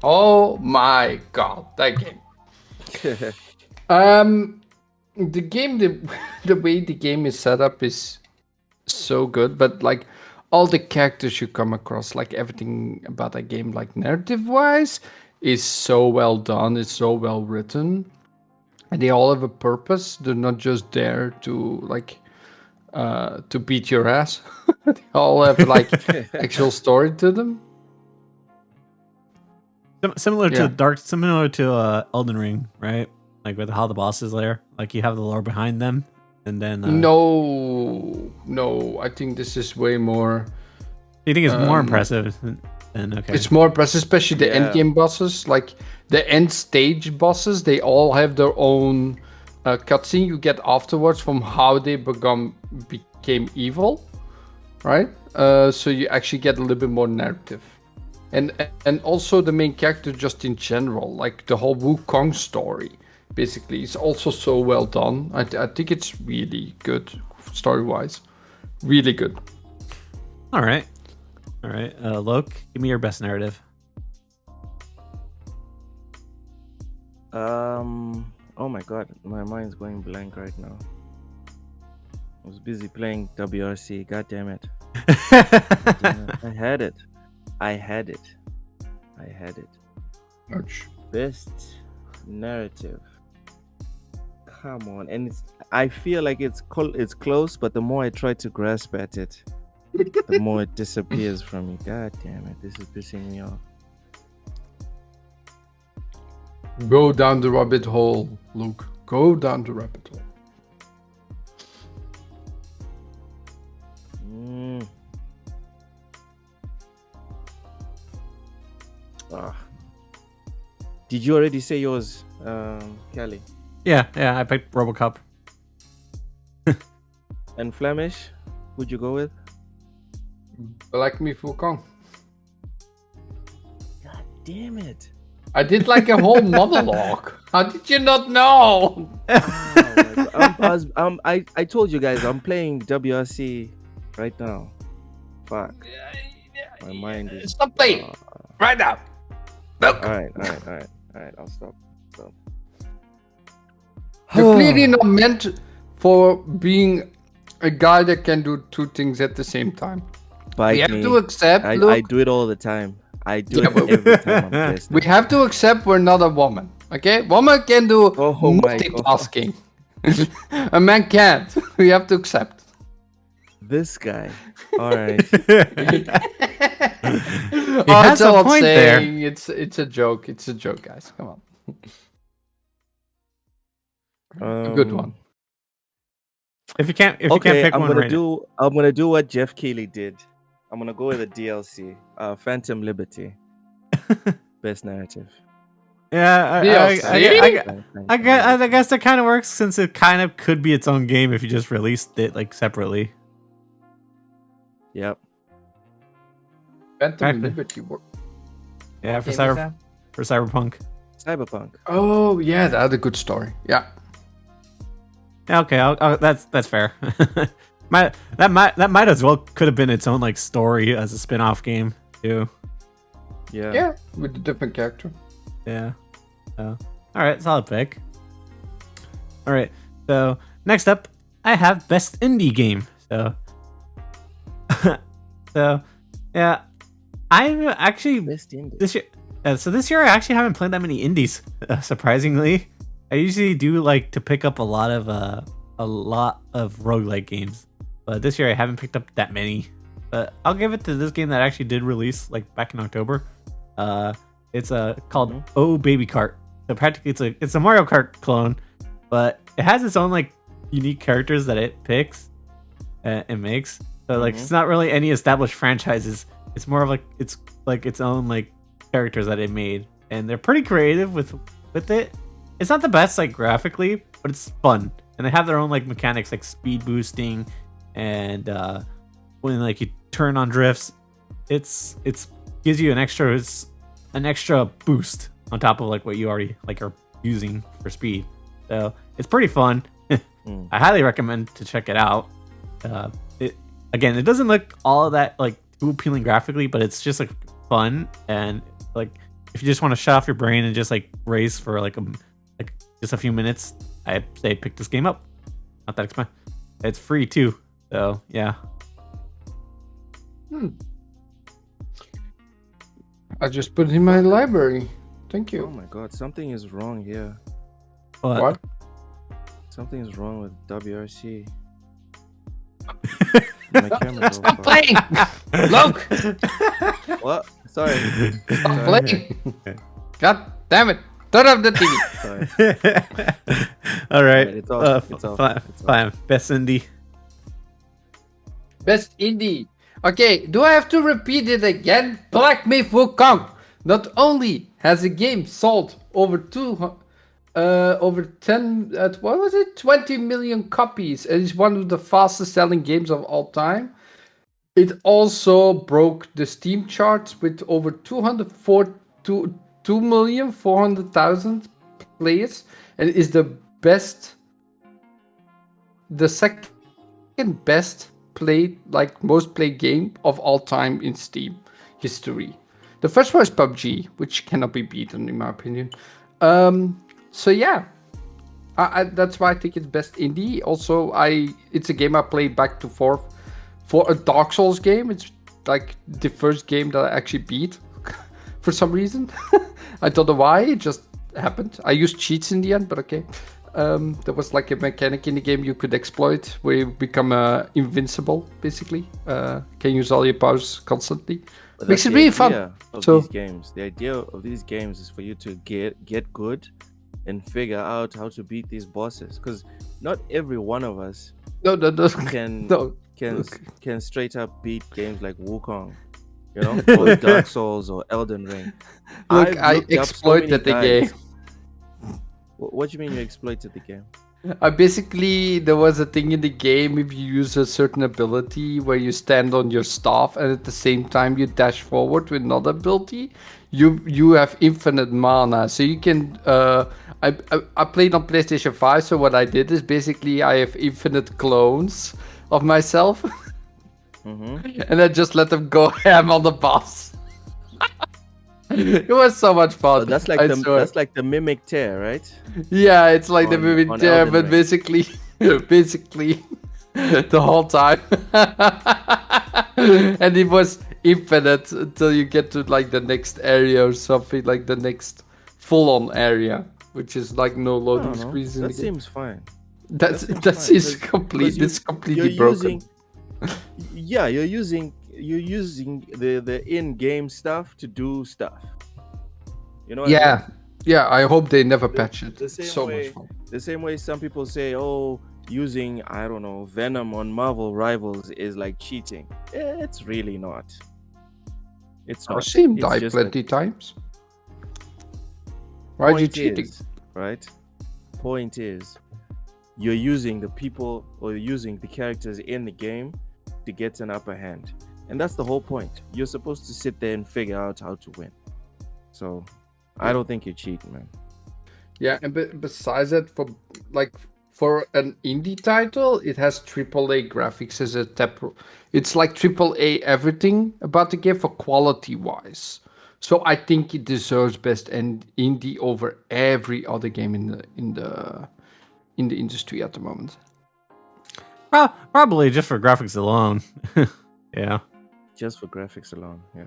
Oh my god, that game. The game, the way the game is set up is so good, but like all the characters you come across, like everything about that game, like narrative-wise, is so well done. It's so well written, and they all have a purpose. They're not just there to to beat your ass. They all have like actual story to them. Similar Yeah. to Elden Ring, right? Like with how the bosses there, like you have the lore behind them, and then No, I think this is way more. you think it's more um, impressive than okay. It's more impressive, especially the end Yeah. game bosses. Like the end stage bosses, they all have their own cutscene you get afterwards from how they became evil, right? So you actually get a little bit more narrative, and also the main character just in general, like the whole Wukong story, basically, is also so well done. I think it's really good story wise, really good. All right. Loke, give me your best narrative. Oh my god, my mind's going blank right now. I was busy playing WRC. God damn it. Damn it. I had it. Ouch. Best narrative. Come on, and I feel like it's close, but the more I try to grasp at it, the more it disappears from me. God damn it, this is pissing me off. Go down the rabbit hole, Luke. Go down the rabbit hole. Did you already say yours, Kelly? Yeah, I picked RoboCop. And Flemish, who'd you go with? Black Me Wukong. God damn it! I did like a whole monologue. How did you not know? Oh my God. I told you guys I'm playing WRC right now. Fuck. My mind is. Stop playing right now. Look. All right. I'll stop. You're clearly not meant for being a guy that can do two things at the same time. Bite we have me. to accept. I Look, do it all the time. I do Yeah, it but- every time I'm pissed. we have to accept we're not a woman. Okay, woman can do Oh my God. multitasking. A man can't. We have to accept. This guy. All right. has that's all a I'm point there. saying. It's a joke. It's a joke, guys. Come on. A good one. If you can't pick I'm one gonna right now. I'm gonna do what Jeff Keighley did. I'm gonna go with a DLC. Phantom Liberty. Best narrative. Yeah, DLC? I guess that kind of works since it kind of could be its own game if you just released it like separately. Yep. Phantom Actually- Liberty work. Yeah, What for game is that? Cyberpunk. Cyberpunk. Oh yeah, that had a good story. Yeah. Yeah, okay, that's fair. that might as well could have been its own like story as a spin-off game too. Yeah. Yeah, with a different character. Yeah. So, all right, solid pick. All right. So next up, I have best indie game. So, yeah, I actually Best indie. this year. So this year I actually haven't played that many indies. Surprisingly, I usually do like to pick up a lot of roguelike games, but this year I haven't picked up that many. But I'll give it to this game that actually did release like back in October. It's called Oh Baby Kart. So practically it's a Mario Kart clone, but it has its own like unique characters that it picks and makes. So like it's not really any established franchises. It's more of like it's its own like characters that it made, and they're pretty creative with it. It's not the best like graphically, but it's fun, and they have their own like mechanics like speed boosting, and when like you turn on drifts, it's gives you an extra boost on top of like what you already like are using for speed. So it's pretty fun. I highly recommend to check it out. It doesn't look all of that like too appealing graphically, but it's just like fun, and like if you just want to shut off your brain and just like race for like just a few minutes, I say pick this game up. Not that expensive. It's free too, so yeah. I just put it in my library. Thank Oh you. my God, something is wrong here. What? Something is wrong with WRC. My camera's all Stop fucked. playing! Look! What? Sorry. Stop playing! God damn it! Turn off the TV! Sorry. All right. It's off. It's off. Fine. Best indie. Best indie. Okay, do I have to repeat it again? Black Myth Wukong not only has a game sold over 20 million copies and is one of the fastest selling games of all time. It also broke the Steam charts with over 2,400,000 players and is the second best played, like most played game of all time in Steam history. The first one is PUBG, which cannot be beaten in my opinion. So yeah, that's why I think it's best indie. Also, it's a game I played back to forth for a Dark Souls game. It's like the first game that I actually beat for some reason. I don't know why, it just happened. I used cheats in the end, but okay. There was like a mechanic in the game you could exploit where you become invincible, basically. Can use all your powers constantly. But Makes that's it the really fun. idea of So- these games. The idea of these games is for you to get good and figure out how to beat these bosses. Because not every one of us No. can No. can straight up beat games like Wukong. you know, or Dark Souls or Elden Ring. Look, I've I looked up so many exploited the game. guides. What do you mean you exploited the game? There was a thing in the game if you use a certain ability where you stand on your staff and at the same time you dash forward with another ability, you have infinite mana. So you can. I played on PlayStation 5, so what I did is basically I have infinite clones of myself, Mm-hmm. and I just let them go ham on the boss. It was so much fun. Oh, that's like the mimic tear, right? Yeah, it's like the movie on there, Elden but Ring. basically, the whole time, and it was infinite until you get to like the next area or something, like the next full-on area, which is like no I loading don't know. screens in the That game. seems fine. That's seems that's fine, is 'cause- complete. 'cause It's completely broken. Yeah, you're using the in-game stuff to do stuff. You know what I mean? Yeah, yeah. I hope they never patch it. The It's same so much way, fun. the same way some people say, oh, using I don't know Venom on Marvel Rivals is like cheating. It's really not. It's I've not. seen him It's die just that plenty times. Why are you point cheating? is, right? Point is, you're using the people or using the characters in the game to get an upper hand, and that's the whole point. You're supposed to sit there and figure out how to win. So, I don't think you're cheating, man. Yeah, and besides that, for an indie title, it has AAA graphics as a tap. It's like AAA everything about the game for quality wise. So I think it deserves best and indie over every other game in the industry at the moment. Probably just for graphics alone. Yeah, Just for graphics alone, yeah.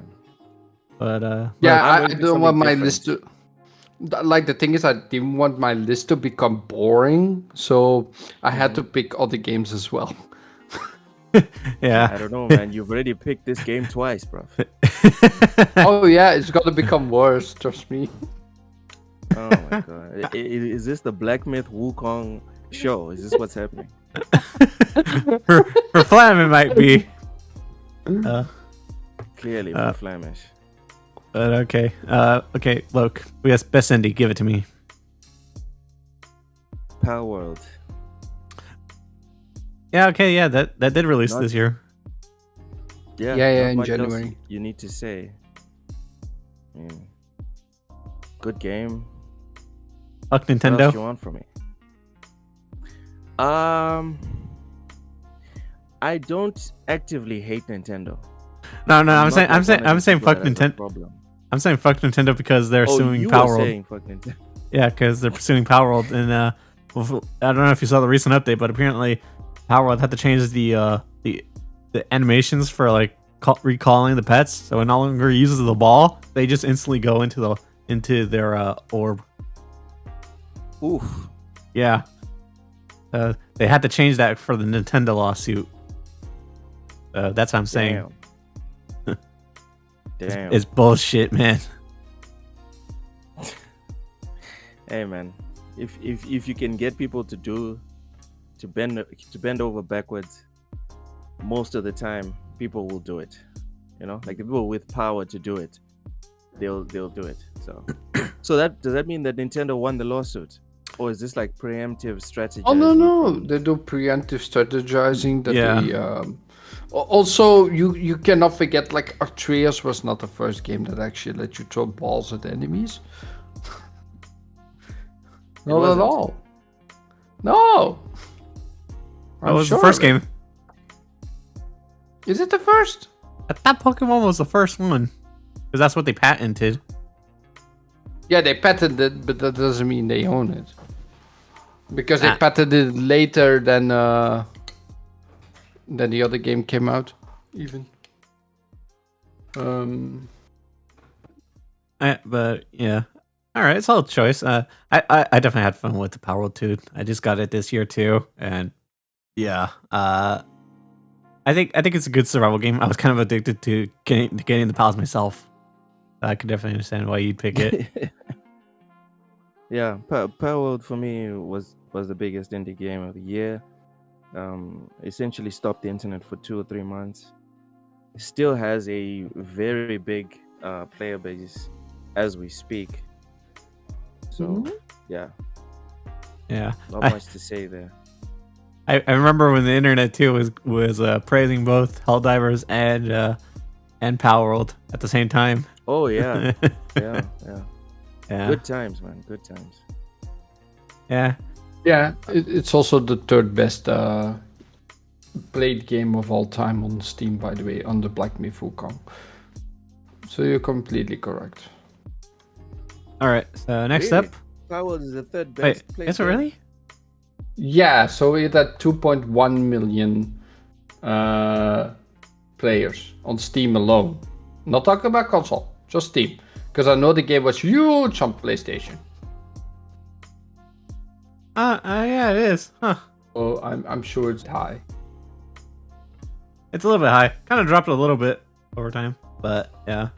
but Yeah, I'm I looking for don't want something my list different. to. Like the thing is, I didn't want my list to become boring, so I had to pick other games as well. I yeah. don't know, man. You've already picked this game twice, bro. Oh yeah, it's gonna become worse. Trust me. Oh my god. Is this the Black Myth Wukong show? Is this what's happening? for Flam, it might be. Clearly for Flamish. But okay. Okay, look. We got best indie. Give it to me. Power World. Yeah. Okay. Yeah. That did release Not- this year. Yeah, Yeah, not in much else January. you need to say. I mean, good game. Fuck What else Nintendo. you want from me? I don't actively hate Nintendo. No. I'm not saying. like I'm saying. one of I'm these saying people fuck that has a Nintendo. problem. I'm saying fuck Nintendo because they're Oh, suing you Power were World. saying fuck Nintendo. Yeah, because they're pursuing Power World, and I don't know if you saw the recent update, but apparently Power World had to change the animations for like recalling the pets, so it no longer uses the ball. They just instantly go into their orb. Oof. Yeah, they had to change that for the Nintendo lawsuit. That's what I'm saying. Damn. Damn. It's bullshit, man. Hey man, if you can get people to bend over backwards, most of the time people will do it. You know, like the people with power to do it, they'll do it. So does that mean that Nintendo won the lawsuit, or is this like preemptive strategy? Oh no, they do preemptive strategizing. That Yeah. they also you cannot forget like Atreus was not the first game that actually let you throw balls at enemies. Not at wasn't. all. No. That was the first game. Is it the first? I thought Pokemon was the first one, because that's what they patented. Yeah, they patented it, but that doesn't mean they own it. Because they Ah. patented it later than the other game came out, even. But yeah, all right, solid choice. I definitely had fun with the Power World 2. I just got it this year too, and yeah, I think it's a good survival game. I was kind of addicted to getting the pals myself. I could definitely understand why you'd pick it. Yeah, Power World for me was the biggest indie game of the year. Essentially stopped the internet for 2 or 3 months. still has a very big player base as we speak. So yeah, Yeah. not I, much to say there. I remember when the internet too was praising both Helldivers and Palworld at the same time. Oh yeah, yeah. Yeah. Good times, man. Good times. Yeah. Yeah, it's also the third best played game of all time on Steam, by the way, under Black Myth Wukong. So you're completely correct. All right. So next Really? up. Powell is the third Wait, best. is it really? Yeah, so it had 2.1 million players on Steam alone. Not talking about console, just Steam. Because I know the game was huge on PlayStation. Yeah, it is. Huh. So I'm sure it's high. It's a little bit high. Kind of dropped a little bit over time, but yeah.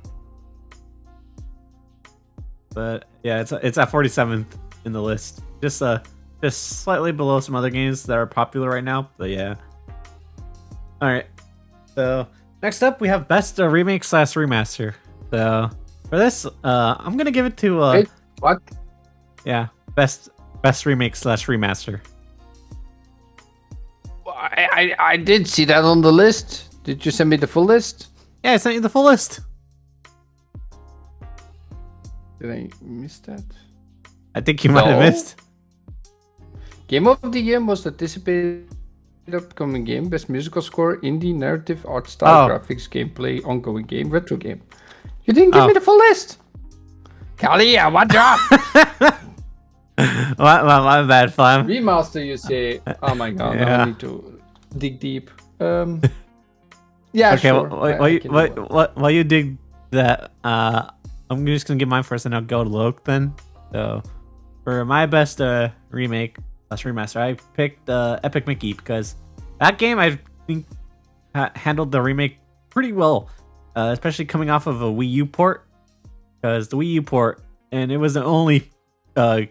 But yeah, it's at 47th in the list. Just slightly below some other games that are popular right now. But yeah. All right. So next up, we have best remake / remaster. So for this, I'm gonna give it to Wait, what? yeah, best remake / remaster. I did see that on the list. Did you send me the full list? Yeah, I sent you the full list. Did I miss that? I think you might have No. missed. Game of the Year, most anticipated upcoming game, best musical score, indie, narrative, art style, graphics, gameplay, ongoing game, retro game. You didn't give me the full list. Callie, what job? my bad, Flam. Remaster, you say? Oh my god, Yeah. I need to dig deep. Yeah, Okay, sure. while you dig that, I'm just gonna give mine first, and I'll go to Loke then. So, for my best remake / remaster, I picked Epic Mickey because that game I think handled the remake pretty well, especially coming off of a Wii U port. Because the Wii U port, and it was the only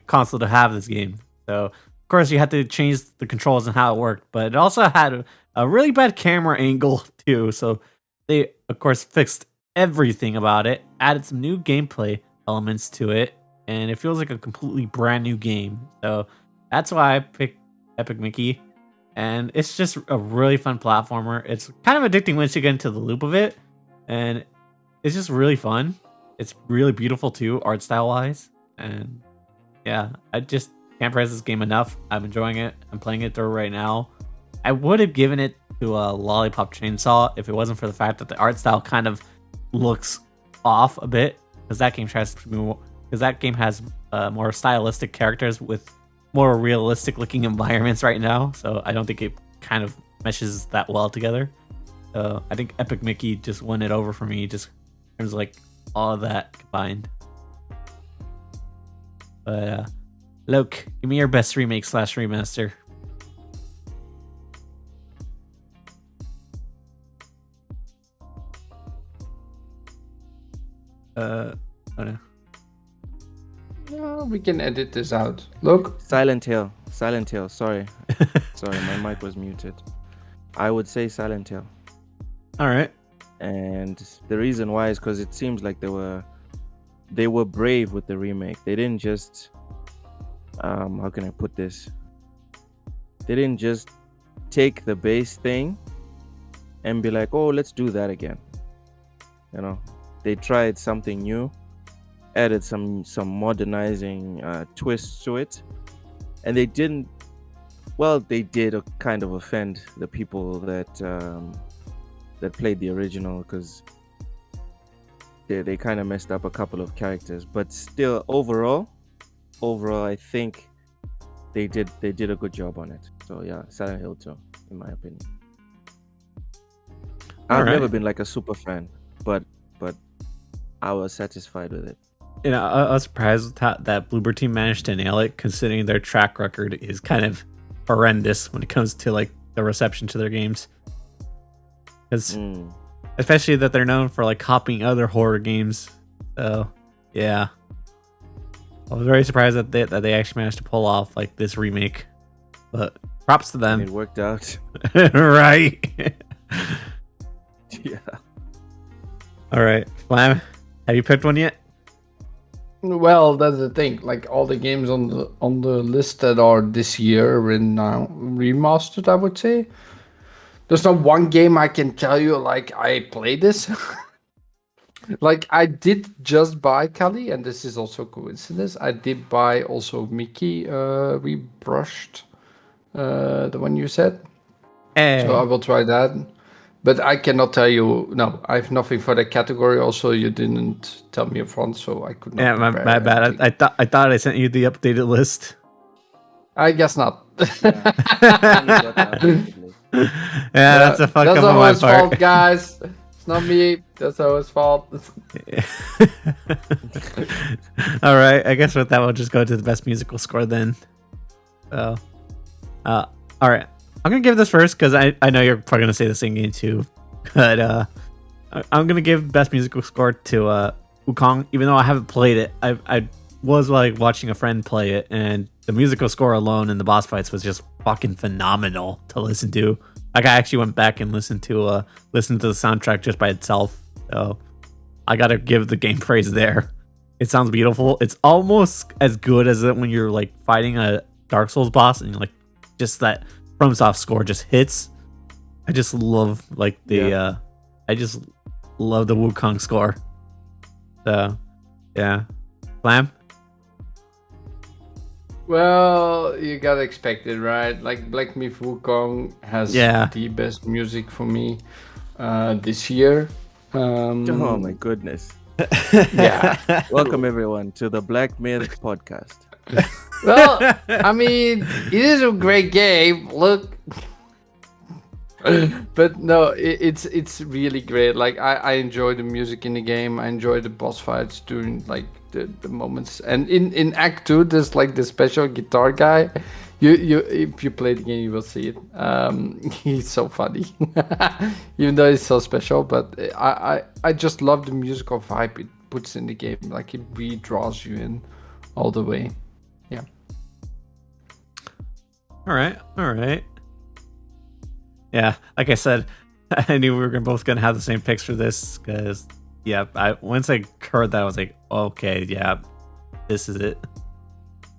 console to have this game. So, of course, you had to change the controls and how it worked, but it also had a really bad camera angle too. So, they, of course, fixed everything about it, added some new gameplay elements to it, and it feels like a completely brand new game. So, that's why I picked Epic Mickey. And it's just a really fun platformer. It's kind of addicting once you get into the loop of it, and it's just really fun. It's really beautiful too, art style wise. And yeah, I just can't praise this game enough. I'm enjoying it. I'm playing it through right now. I would have given it to a Lollipop Chainsaw if it wasn't for the fact that the art style kind of looks off a bit, because that game has more stylistic characters with more realistic looking environments right now. So I don't think it kind of meshes that well together. So I think Epic Mickey just won it over for me, just in terms of like all of that combined. But Loke, give me your best remake / remaster. Oh no. We can edit this out. Look. Silent Hill. Sorry, my mic was muted. I would say Silent Hill. All right. And the reason why is because it seems like they were brave with the remake. They didn't just how can I put this? They didn't just take the base thing and be like, oh, let's do that again. You know, they tried something new, added some modernizing twists to it, and they didn't. Well, they did kind of offend the people that played the original, because they kind of messed up a couple of characters. But still, overall, I think they did a good job on it. So yeah, Silent Hill 2, in my opinion. I've never been like a super fan, but I was satisfied with it. You know, I was surprised with how that Bloober team managed to nail it, considering their track record is kind of horrendous when it comes to like the reception to their games. Because especially that they're known for like copying other horror games. So yeah, I was very surprised that they actually managed to pull off like this remake. But props to them. It worked out. Right. Yeah. All right, Flam, have you picked one yet? Well, that's the thing. Like all the games on the list that are this year and now remastered, I would say. There's not one game I can tell you like I played this. Like I did just buy Kali, and this is also coincidence. I did buy also Mickey rebrushed, the one you said. Hey. So I will try that. But I cannot tell you. No, I have nothing for that category. Also, you didn't tell me upfront, so I could not. Yeah, my bad. anything. I thought I sent you the updated list. I guess not. Yeah. Yeah, that's a fuck That's up on my always part. fault, guys. It's not me. That's always fault. All right, I guess with that we'll just go to the best musical score then. So, all right, I'm gonna give this first because I know you're probably gonna say the same game too, but I'm gonna give best musical score to Wukong, even though I haven't played it. I was like watching a friend play it, and the musical score alone in the boss fights was just fucking phenomenal to listen to. Like I actually went back and listened to the soundtrack just by itself. So I gotta give the game praise there. It sounds beautiful. It's almost as good as it when you're like fighting a Dark Souls boss and like just that FromSoft score just hits. I just love like the I just love the Wukong score. So yeah, Flam. Well, you gotta expect it, right? Like Black Myth Wukong has the best music for me this year. Oh my goodness. Yeah. Welcome everyone to the Black Myth podcast. Well, I mean, it is a great game. Look. But no, it's really great. Like I enjoy the music in the game. I enjoy the boss fights during like the moments. And in Act 2, there's like the special guitar guy. You if you play the game, you will see it. He's so funny, even though he's so special. But I just love the musical vibe it puts in the game. Like it really draws you in all the way. Yeah. All right. Yeah, like I said, I knew we were both gonna have the same picks for this because once I heard that I was like, okay, yeah, this is it.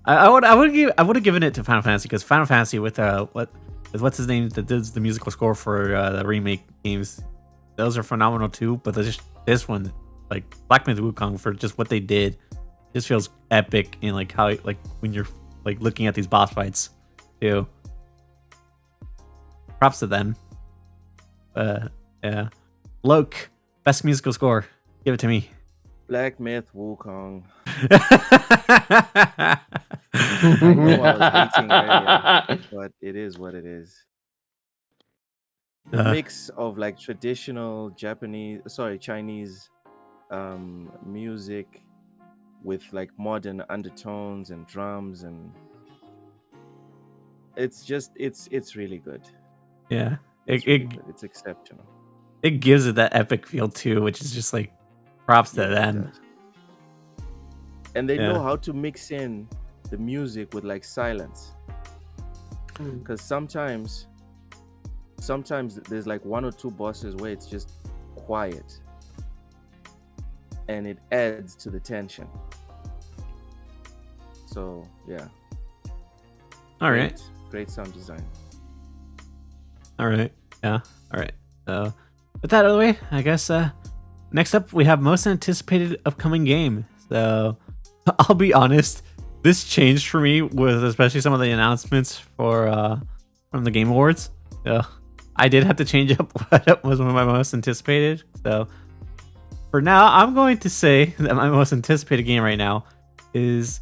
I would have given it to Final Fantasy because Final Fantasy with what's his name that does the musical score for the remake games, those are phenomenal too. But this one, like Black Myth Wukong, for just what they did, just feels epic in like how like when you're like looking at these boss fights too. Props to them. Yeah. Loke, best musical score. Give it to me. Black Myth Wukong. I know I was waiting earlier, but it is what it is. The mix of like traditional Chinese music with like modern undertones and drums, and it's really good. Yeah, it's exceptional. It gives it that epic feel too, which is just like props to them. And they know how to mix in the music with like silence, because sometimes there's like one or two bosses where it's just quiet, and it adds to the tension. So yeah. All right. Great sound design. All right. Yeah. All right. So, with that out of the way, I guess next up we have most anticipated upcoming game. So, I'll be honest, this changed for me with especially some of the announcements for from the Game Awards. So, I did have to change up what was one of my most anticipated. So, for now, I'm going to say that my most anticipated game right now is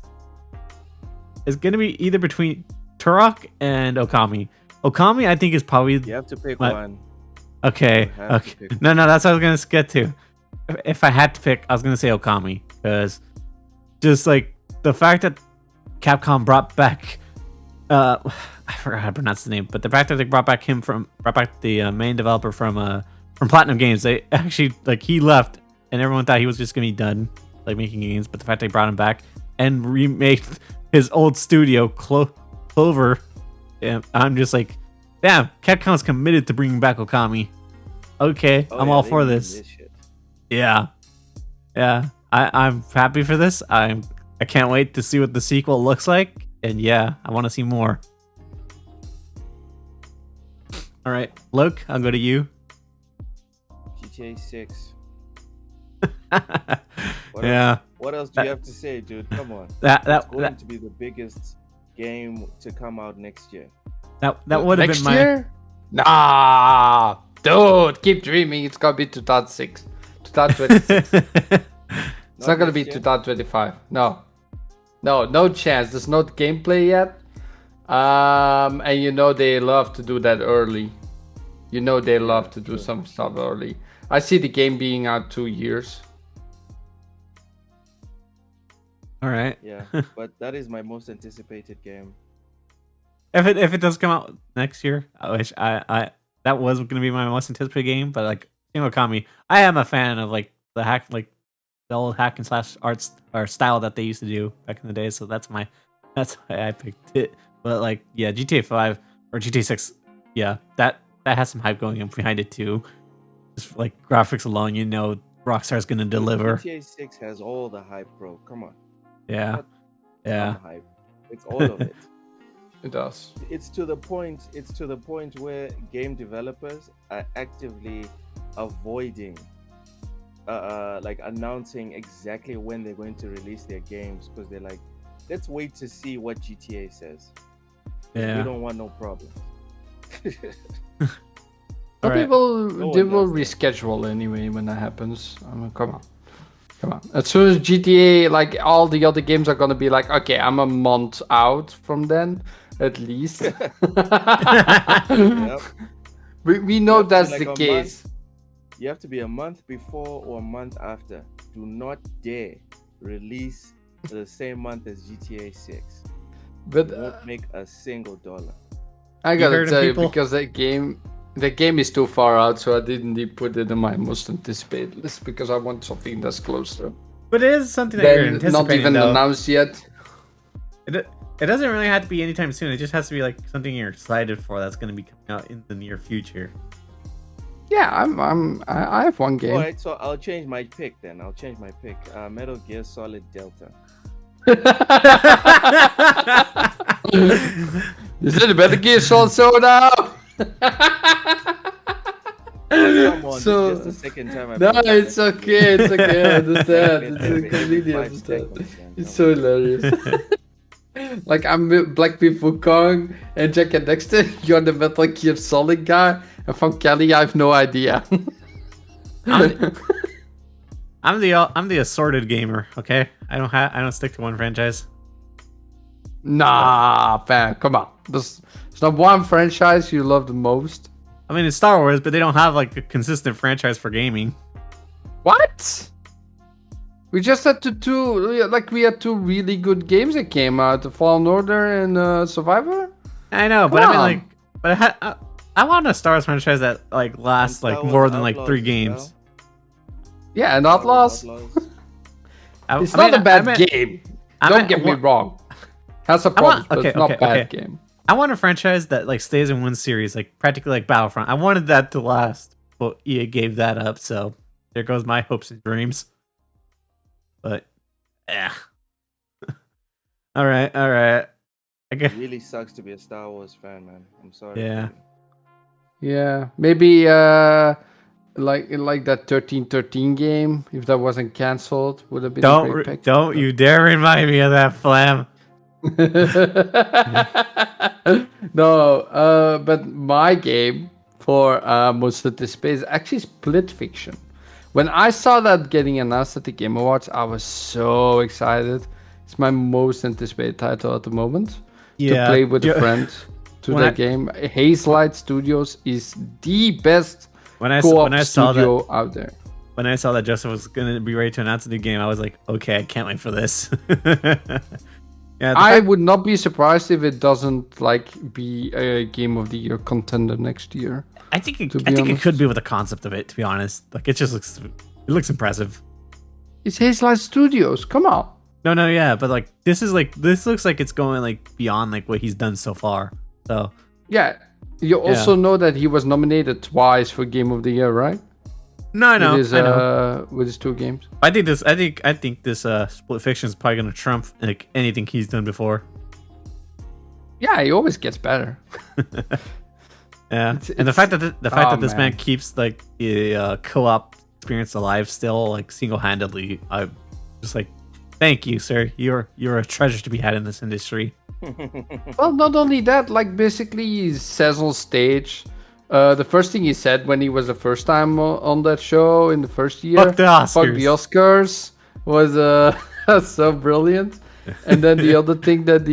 going to be either between Turok and Okami. Okami, I think, is probably... You have to pick one. Okay. No, that's what I was going to get to. If I had to pick, I was going to say Okami. Because just like the fact that Capcom brought back... I forgot how to pronounce the name. But the fact that they brought back the main developer from Platinum Games. They actually, like, he left and everyone thought he was just going to be done like making games. But the fact they brought him back and remade his old studio, Clover... Yeah, I'm just like, damn, Capcom's committed to bringing back Okami. Okay, I'm all for this. Yeah. Yeah. I'm happy for this. I can't wait to see what the sequel looks like. And yeah, I want to see more. All right, Luke, I'll go to you. GTA 6. Yeah. What else do you have to say, dude? Come on. That Going to be the biggest game to come out next year. that would have Next been my year? Nah, dude, keep dreaming. It's gonna be 2006, 2026. It's not gonna be next year? 2025. No chance. There's no gameplay yet. And you know they love to do that early. You know they love to do some stuff early. I see the game being out 2 years. All right. Yeah, but that is my most anticipated game. If it does come out next year, I wish I that was going to be my most anticipated game, but like Shin Okami, I am a fan of like the old hack and slash arts or style that they used to do back in the day, so that's why I picked it. But like yeah, GTA 5 or GTA 6, yeah, that has some hype going behind it too. Just like graphics alone, you know Rockstar's going to deliver. GTA 6 has all the hype, bro. Come on. Yeah. What Yeah. some hype. It's all of it. It does. It's to the point where game developers are actively avoiding like announcing exactly when they're going to release their games, because they're like, let's wait to see what GTA says. We Yeah. don't want no problems. Some Alright. people No they one will does that. reschedule anyway when that happens. I mean, come on. As soon as GTA, like all the other games, are gonna be like, okay, I'm a month out from then, at least. Yep. we know have to be that's like the a case. You have to be a month before or a month after. Do not dare release the same month as GTA 6. But Won't make a single dollar. I You gotta heard of tell you, people? because the game is too far out, so I didn't put it in my most anticipated list because I want something that's closer. But it is something that you're Then anticipating not even though. announced yet. It doesn't really have to be anytime soon. It just has to be like something you're excited for that's going to be coming out in the near future. Yeah, I have one game. All right, so I'll change my pick then. Metal Gear Solid Delta. Is it a Metal Gear Solid now? Come on, So- this is just the second time I've No, played it's Metal okay. It's okay. I understand. I've It's been completely 5 understand. seconds, man. It's Come so hilarious. Like I'm with Black People Kong and Jack and Dexter. You're the Metal Gear Solid guy, and from Kelly, I have no idea. I'm the assorted gamer. Okay, I don't stick to one franchise. Nah, fam, come on. There's not one franchise you love the most. I mean, it's Star Wars, but they don't have like a consistent franchise for gaming. What? We just had we had two really good games that came out: The Fallen Order and Survivor. I know, but I Come mean, like, I want a Star Wars franchise that like lasts Star like Wars more than like Outlaws 3 as games. Yeah, and well. Outlaws. It's not a bad game. Don't get me wrong. Has a problem, but it's not a bad game. I want a franchise that like stays in one series, like practically like Battlefront. I wanted that to last, but EA gave that up. So there goes my hopes and dreams. But yeah. all right. I guess. It really sucks to be a Star Wars fan, man. I'm sorry. Yeah. Yeah, maybe like that 1313 game, if that wasn't cancelled, would have been a great pick. Don't you dare remind me of that, Flam. No, but my game for most anticipated is actually Split Fiction. When I saw that getting announced at the Game Awards, I was so excited. It's my most anticipated title at the moment. To play with a friend to When that game. Hazelight Studios is the best When I co-op saw studio that, out there. when I saw that Joseph was gonna be ready to announce a new game, I was like, okay, I can't wait for this. Yeah, I would not be surprised if it doesn't like be a Game of the Year contender next year. I think it honest. could be with the concept of it. To be honest, like it looks impressive. It's Hazelight Studios. Come on. No, yeah, but like this looks like it's going like beyond like what he's done so far. So Yeah. You also know that he was nominated twice for Game of the Year, right? No, I know. I know. With his 2 games. I think this Split Fiction is probably gonna trump like anything he's done before. Yeah, he always gets better. Yeah, and the fact that this man keeps like the co-op experience alive still, like single-handedly, I'm just like, thank you, sir. You're a treasure to be had in this industry. Well, not only that, like basically he says on stage, the first thing he said when he was the first time on that show in the first year, Fuck the Oscars. Fuck the Oscars, was so brilliant. And then the other thing that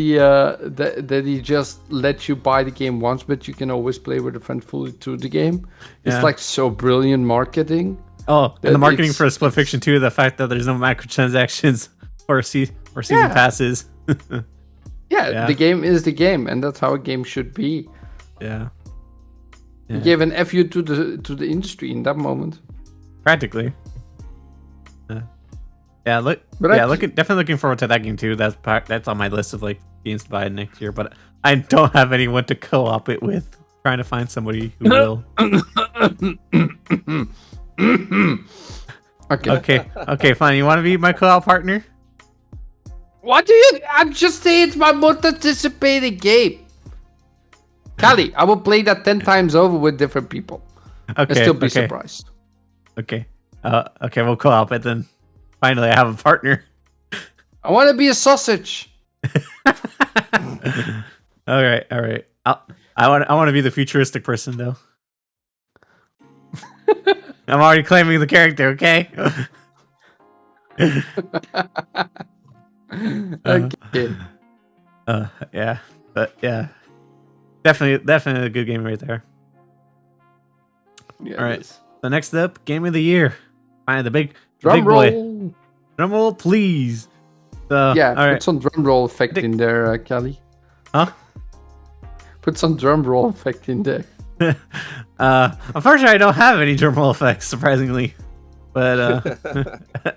he just lets you buy the game once, but you can always play with a friend fully through the game. It's Yeah. like so brilliant marketing. Oh, and the marketing for Split it's- Fiction 2, the fact that there's no microtransactions or season Yeah. passes. Yeah, the game is the game, and that's how a game should be. Yeah. He gave an FU to the industry in that moment. Practically. Yeah, definitely looking forward to that game too. That's on my list of like games to buy next year, but I don't have anyone to co-op it with. Trying to find somebody who will. Okay, fine. You want to be my co-op partner? What do you? I'm just saying it's my most anticipated game. Callie, I will play that 10 times over with different people. Okay, And still be surprised. Okay, okay, we'll co-op it then. Finally, I have a partner. I want to be a sausage. All right. I want to be the futuristic person though. I'm already claiming the character. Okay. Okay. Yeah, but yeah, definitely a good game right there. Yeah, All right. it is. So next up, game of the year. Fine, the big Drum boy. roll. Drum roll, please. So, Yeah, all right. put some drum roll effect in there, Callie. Huh? Put some drum roll effect in there. Unfortunately, I don't have any drum roll effects, surprisingly. But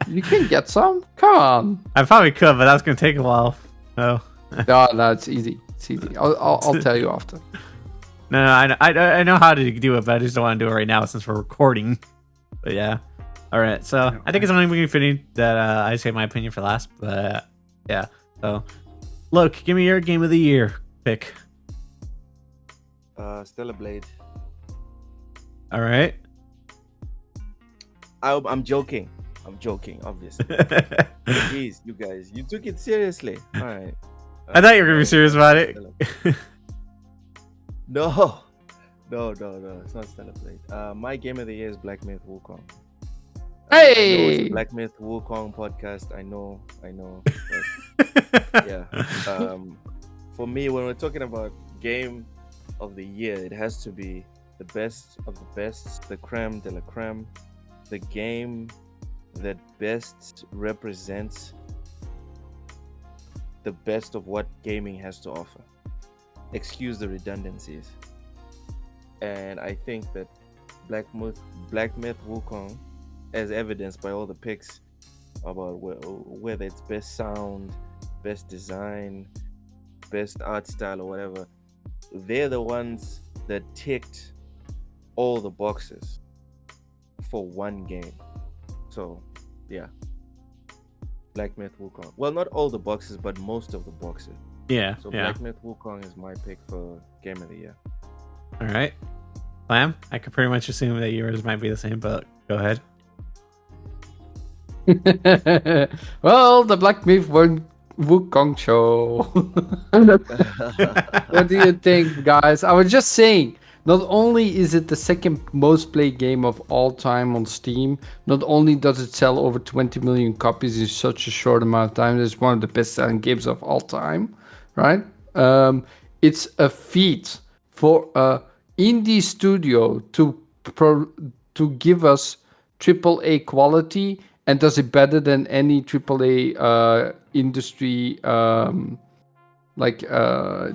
You can get some. Come on. I probably could, but that's gonna take a while. Oh. No, it's easy. It's easy. I'll tell you after. No, I know how to do it, but I just don't want to do it right now since we're recording. But yeah. All right. So I think it's only fitting that I say my opinion for last. But yeah. So, look, give me your game of the year pick. Stellar Blade. All right. I'm joking, obviously. Jeez, you guys, you took it seriously. All right. I thought you were gonna be serious about it. No, it's not Stellar Blade. My game of the year is Black Myth Wukong. I know it's Hey! a Black Myth Wukong podcast. I know. But yeah. For me, when we're talking about game of the year, it has to be the best of the best, the creme de la creme, the game that best represents the best of what gaming has to offer. Excuse the redundancies. And I think that Black Myth Wukong, as evidenced by all the picks about whether it's best sound, best design, best art style, or whatever, they're the ones that ticked all the boxes for one game. So, yeah. Black Myth Wukong. Well, not all the boxes, but most of the boxes. Yeah. So yeah. Black Myth Wukong is my pick for game of the year. All right. Lamb, I could pretty much assume that yours might be the same, but go ahead. Well, the Black Myth Wukong show. What do you think, guys? I was just saying, not only is it the second most played game of all time on Steam, not only does it sell over 20 million copies in such a short amount of time, it's one of the best-selling games of all time, right? It's a feat for a indie studio to give us AAA quality, and does it better than any AAA industry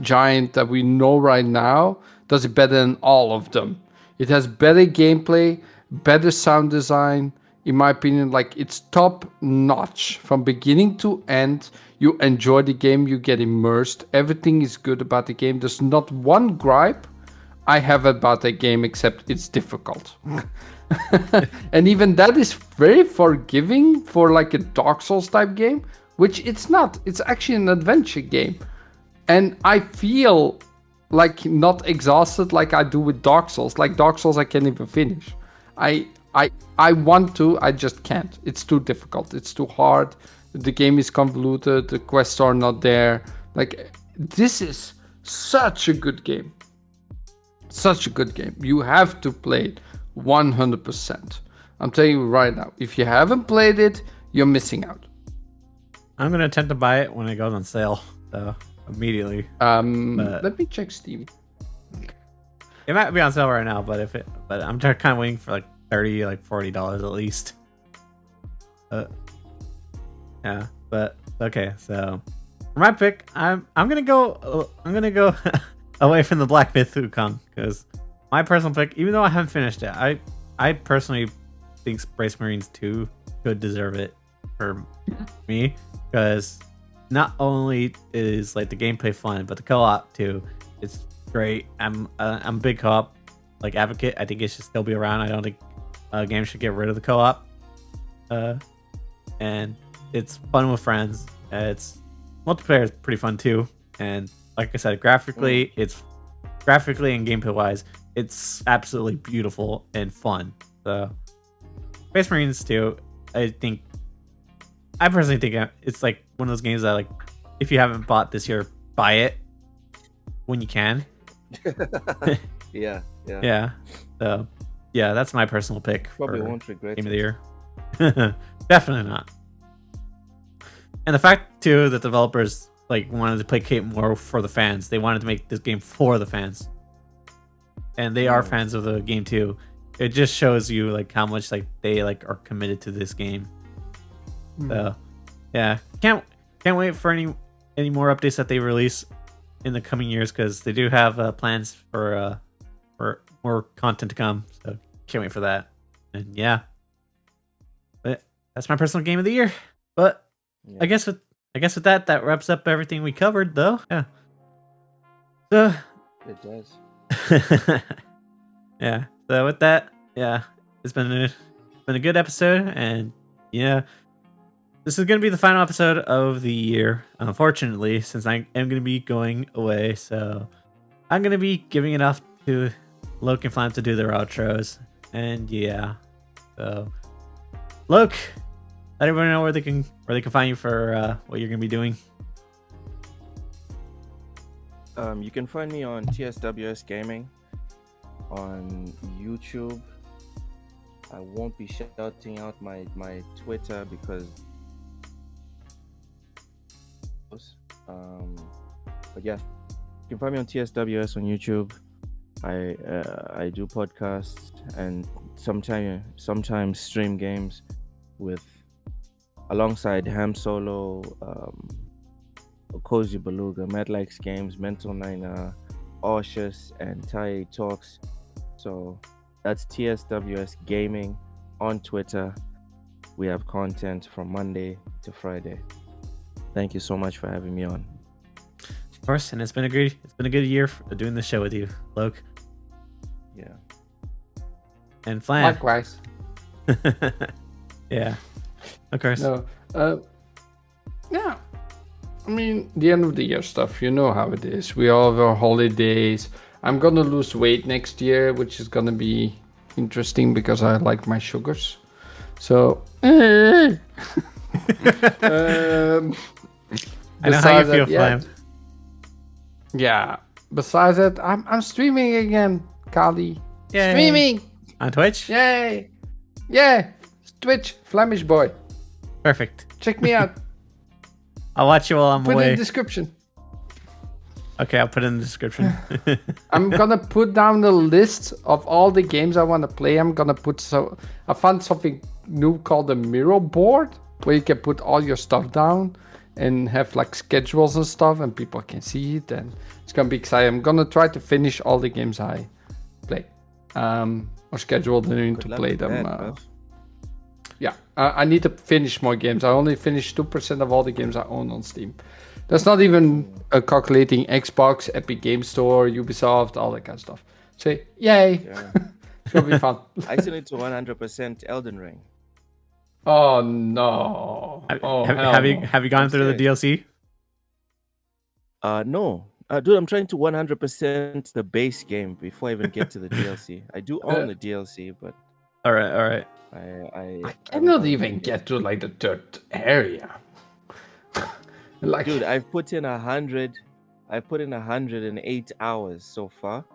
giant that we know right now. Does it better than all of them. It has better gameplay, better sound design. In my opinion, like, it's top notch from beginning to end. You enjoy the game, you get immersed. Everything is good about the game. There's not one gripe I have about a game, except it's difficult. And even that is very forgiving for like a Dark Souls type game, which it's not. It's actually an adventure game. And I feel like not exhausted like I do with Dark Souls. Like Dark Souls I can't even finish. I want to, I just can't. It's too difficult. It's too hard. The game is convoluted. The quests are not there. Like, this is such a good game. Such a good game. You have to play it 100%. I'm telling you right now, if you haven't played it, you're missing out. I'm gonna attempt to buy it when it goes on sale, so immediately. Let me check Steam. It might be on sale right now, but I'm kind of waiting for like $30, like $40 at least. Yeah, but okay. So for my pick, I'm gonna go away from the Black Myth Wukong, because my personal pick, even though I haven't finished it, I personally think Space Marines 2 could deserve it for me, because not only is like the gameplay fun, but the co-op too. It's great. I'm a big co-op like advocate. I think it should still be around. I don't think games should get rid of the co-op. And it's fun with friends. It's multiplayer is pretty fun too. And like I said, graphically and gameplay wise, it's absolutely beautiful and fun. So Space Marines 2, I personally think it's like one of those games that, like, if you haven't bought this year, buy it when you can. Yeah. So yeah, that's my personal pick. Probably won't regret Game of the Year. Definitely not. And the fact too that developers like wanted to placate more for the fans. They wanted to make this game for the fans, and they are fans of the game too. It just shows you like how much like they like are committed to this game. So yeah, can't wait for any more updates that they release in the coming years, because they do have plans for more content to come. So can't wait for that. And yeah, but that's my personal game of the year. But I guess with that wraps up everything we covered, though. Yeah. So it does. Yeah. So with that, yeah, it's been a good episode, and yeah, this is gonna be the final episode of the year. Unfortunately, since I am gonna be going away, so I'm gonna be giving it off to Loke and Flam to do their outros. And yeah, so Loke, let everyone know where they can find you for what you're gonna be doing. You can find me on TSWS Gaming on YouTube. I won't be shouting out my Twitter because but yeah, you can find me on TSWS on YouTube. I do podcasts and sometimes stream games alongside Ham Solo, Cozy Beluga, Mad Likes Games, Mental Niner, Aushus, and Tai Talks. So that's TSWS Gaming on Twitter. We have content from Monday to Friday. Thank you so much for having me on. Of course, and it's been a good year for doing the show with you, Loke. Yeah. And Flam. Likewise. Yeah. Of course. No. Yeah. I mean, the end of the year stuff, you know how it is. We all have our holidays. I'm gonna lose weight next year, which is gonna be interesting because I like my sugars. So I know how you feel, Flam. Yeah. Besides that, I'm streaming again, Kali. Yay. Streaming On Twitch? Yay! Yeah! Twitch, Flemish boy. Perfect. Check me out. I'll watch you while I'm Put away. it in the description. Okay, I'll put it in the description. I'm gonna put down the list of all the games I want to play. I'm gonna put I found something new called a Miro board, where you can put all your stuff down and have like schedules and stuff, and people can see it, and it's gonna be exciting. I'm gonna try to finish all the games I play, or schedule them to play them. Yeah, I need to finish more games. I only finished 2% of all the games I own on Steam. That's not even calculating Xbox, Epic Game Store, Ubisoft, all that kind of stuff. Say, yay! Yeah. It's gonna be fun. I still need to 100% Elden Ring. Oh no! Oh hell have you no! have you gone I'm through the DLC? No. Dude, I'm trying to 100% the base game before I even get to the DLC. I do own the DLC, but All right. I I haven't cannot gone even through get it. to like the third area. Like, Dude, I've put in 108 hours so far,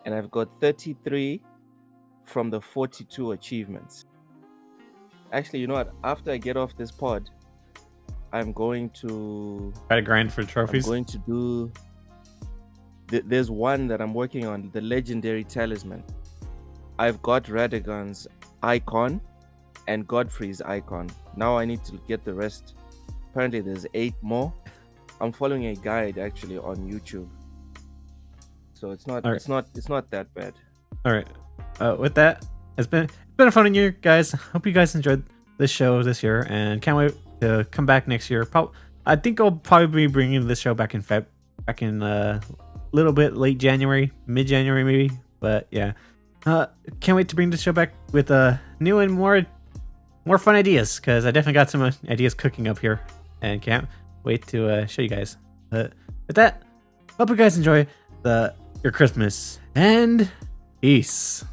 and I've got 33 from the 42 achievements. Actually, you know what? After I get off this pod, I'm going to Try to grind for I'm trophies. going to do there's one that I'm working on, the legendary talisman. I've got Radagon's icon and Godfrey's icon. Now I need to get the rest. Apparently there's 8 more. I'm following a guide actually on YouTube. So it's not All right. it's not that bad. All right. With that, it's been a fun year, guys. Hope you guys enjoyed this show this year, and can't wait to come back next year. I think I'll probably be bringing this show back in little bit late January, mid January maybe. But yeah, can't wait to bring this show back with new and more fun ideas, because I definitely got some ideas cooking up here, and can't wait to show you guys. With that, hope you guys enjoy your Christmas, and peace.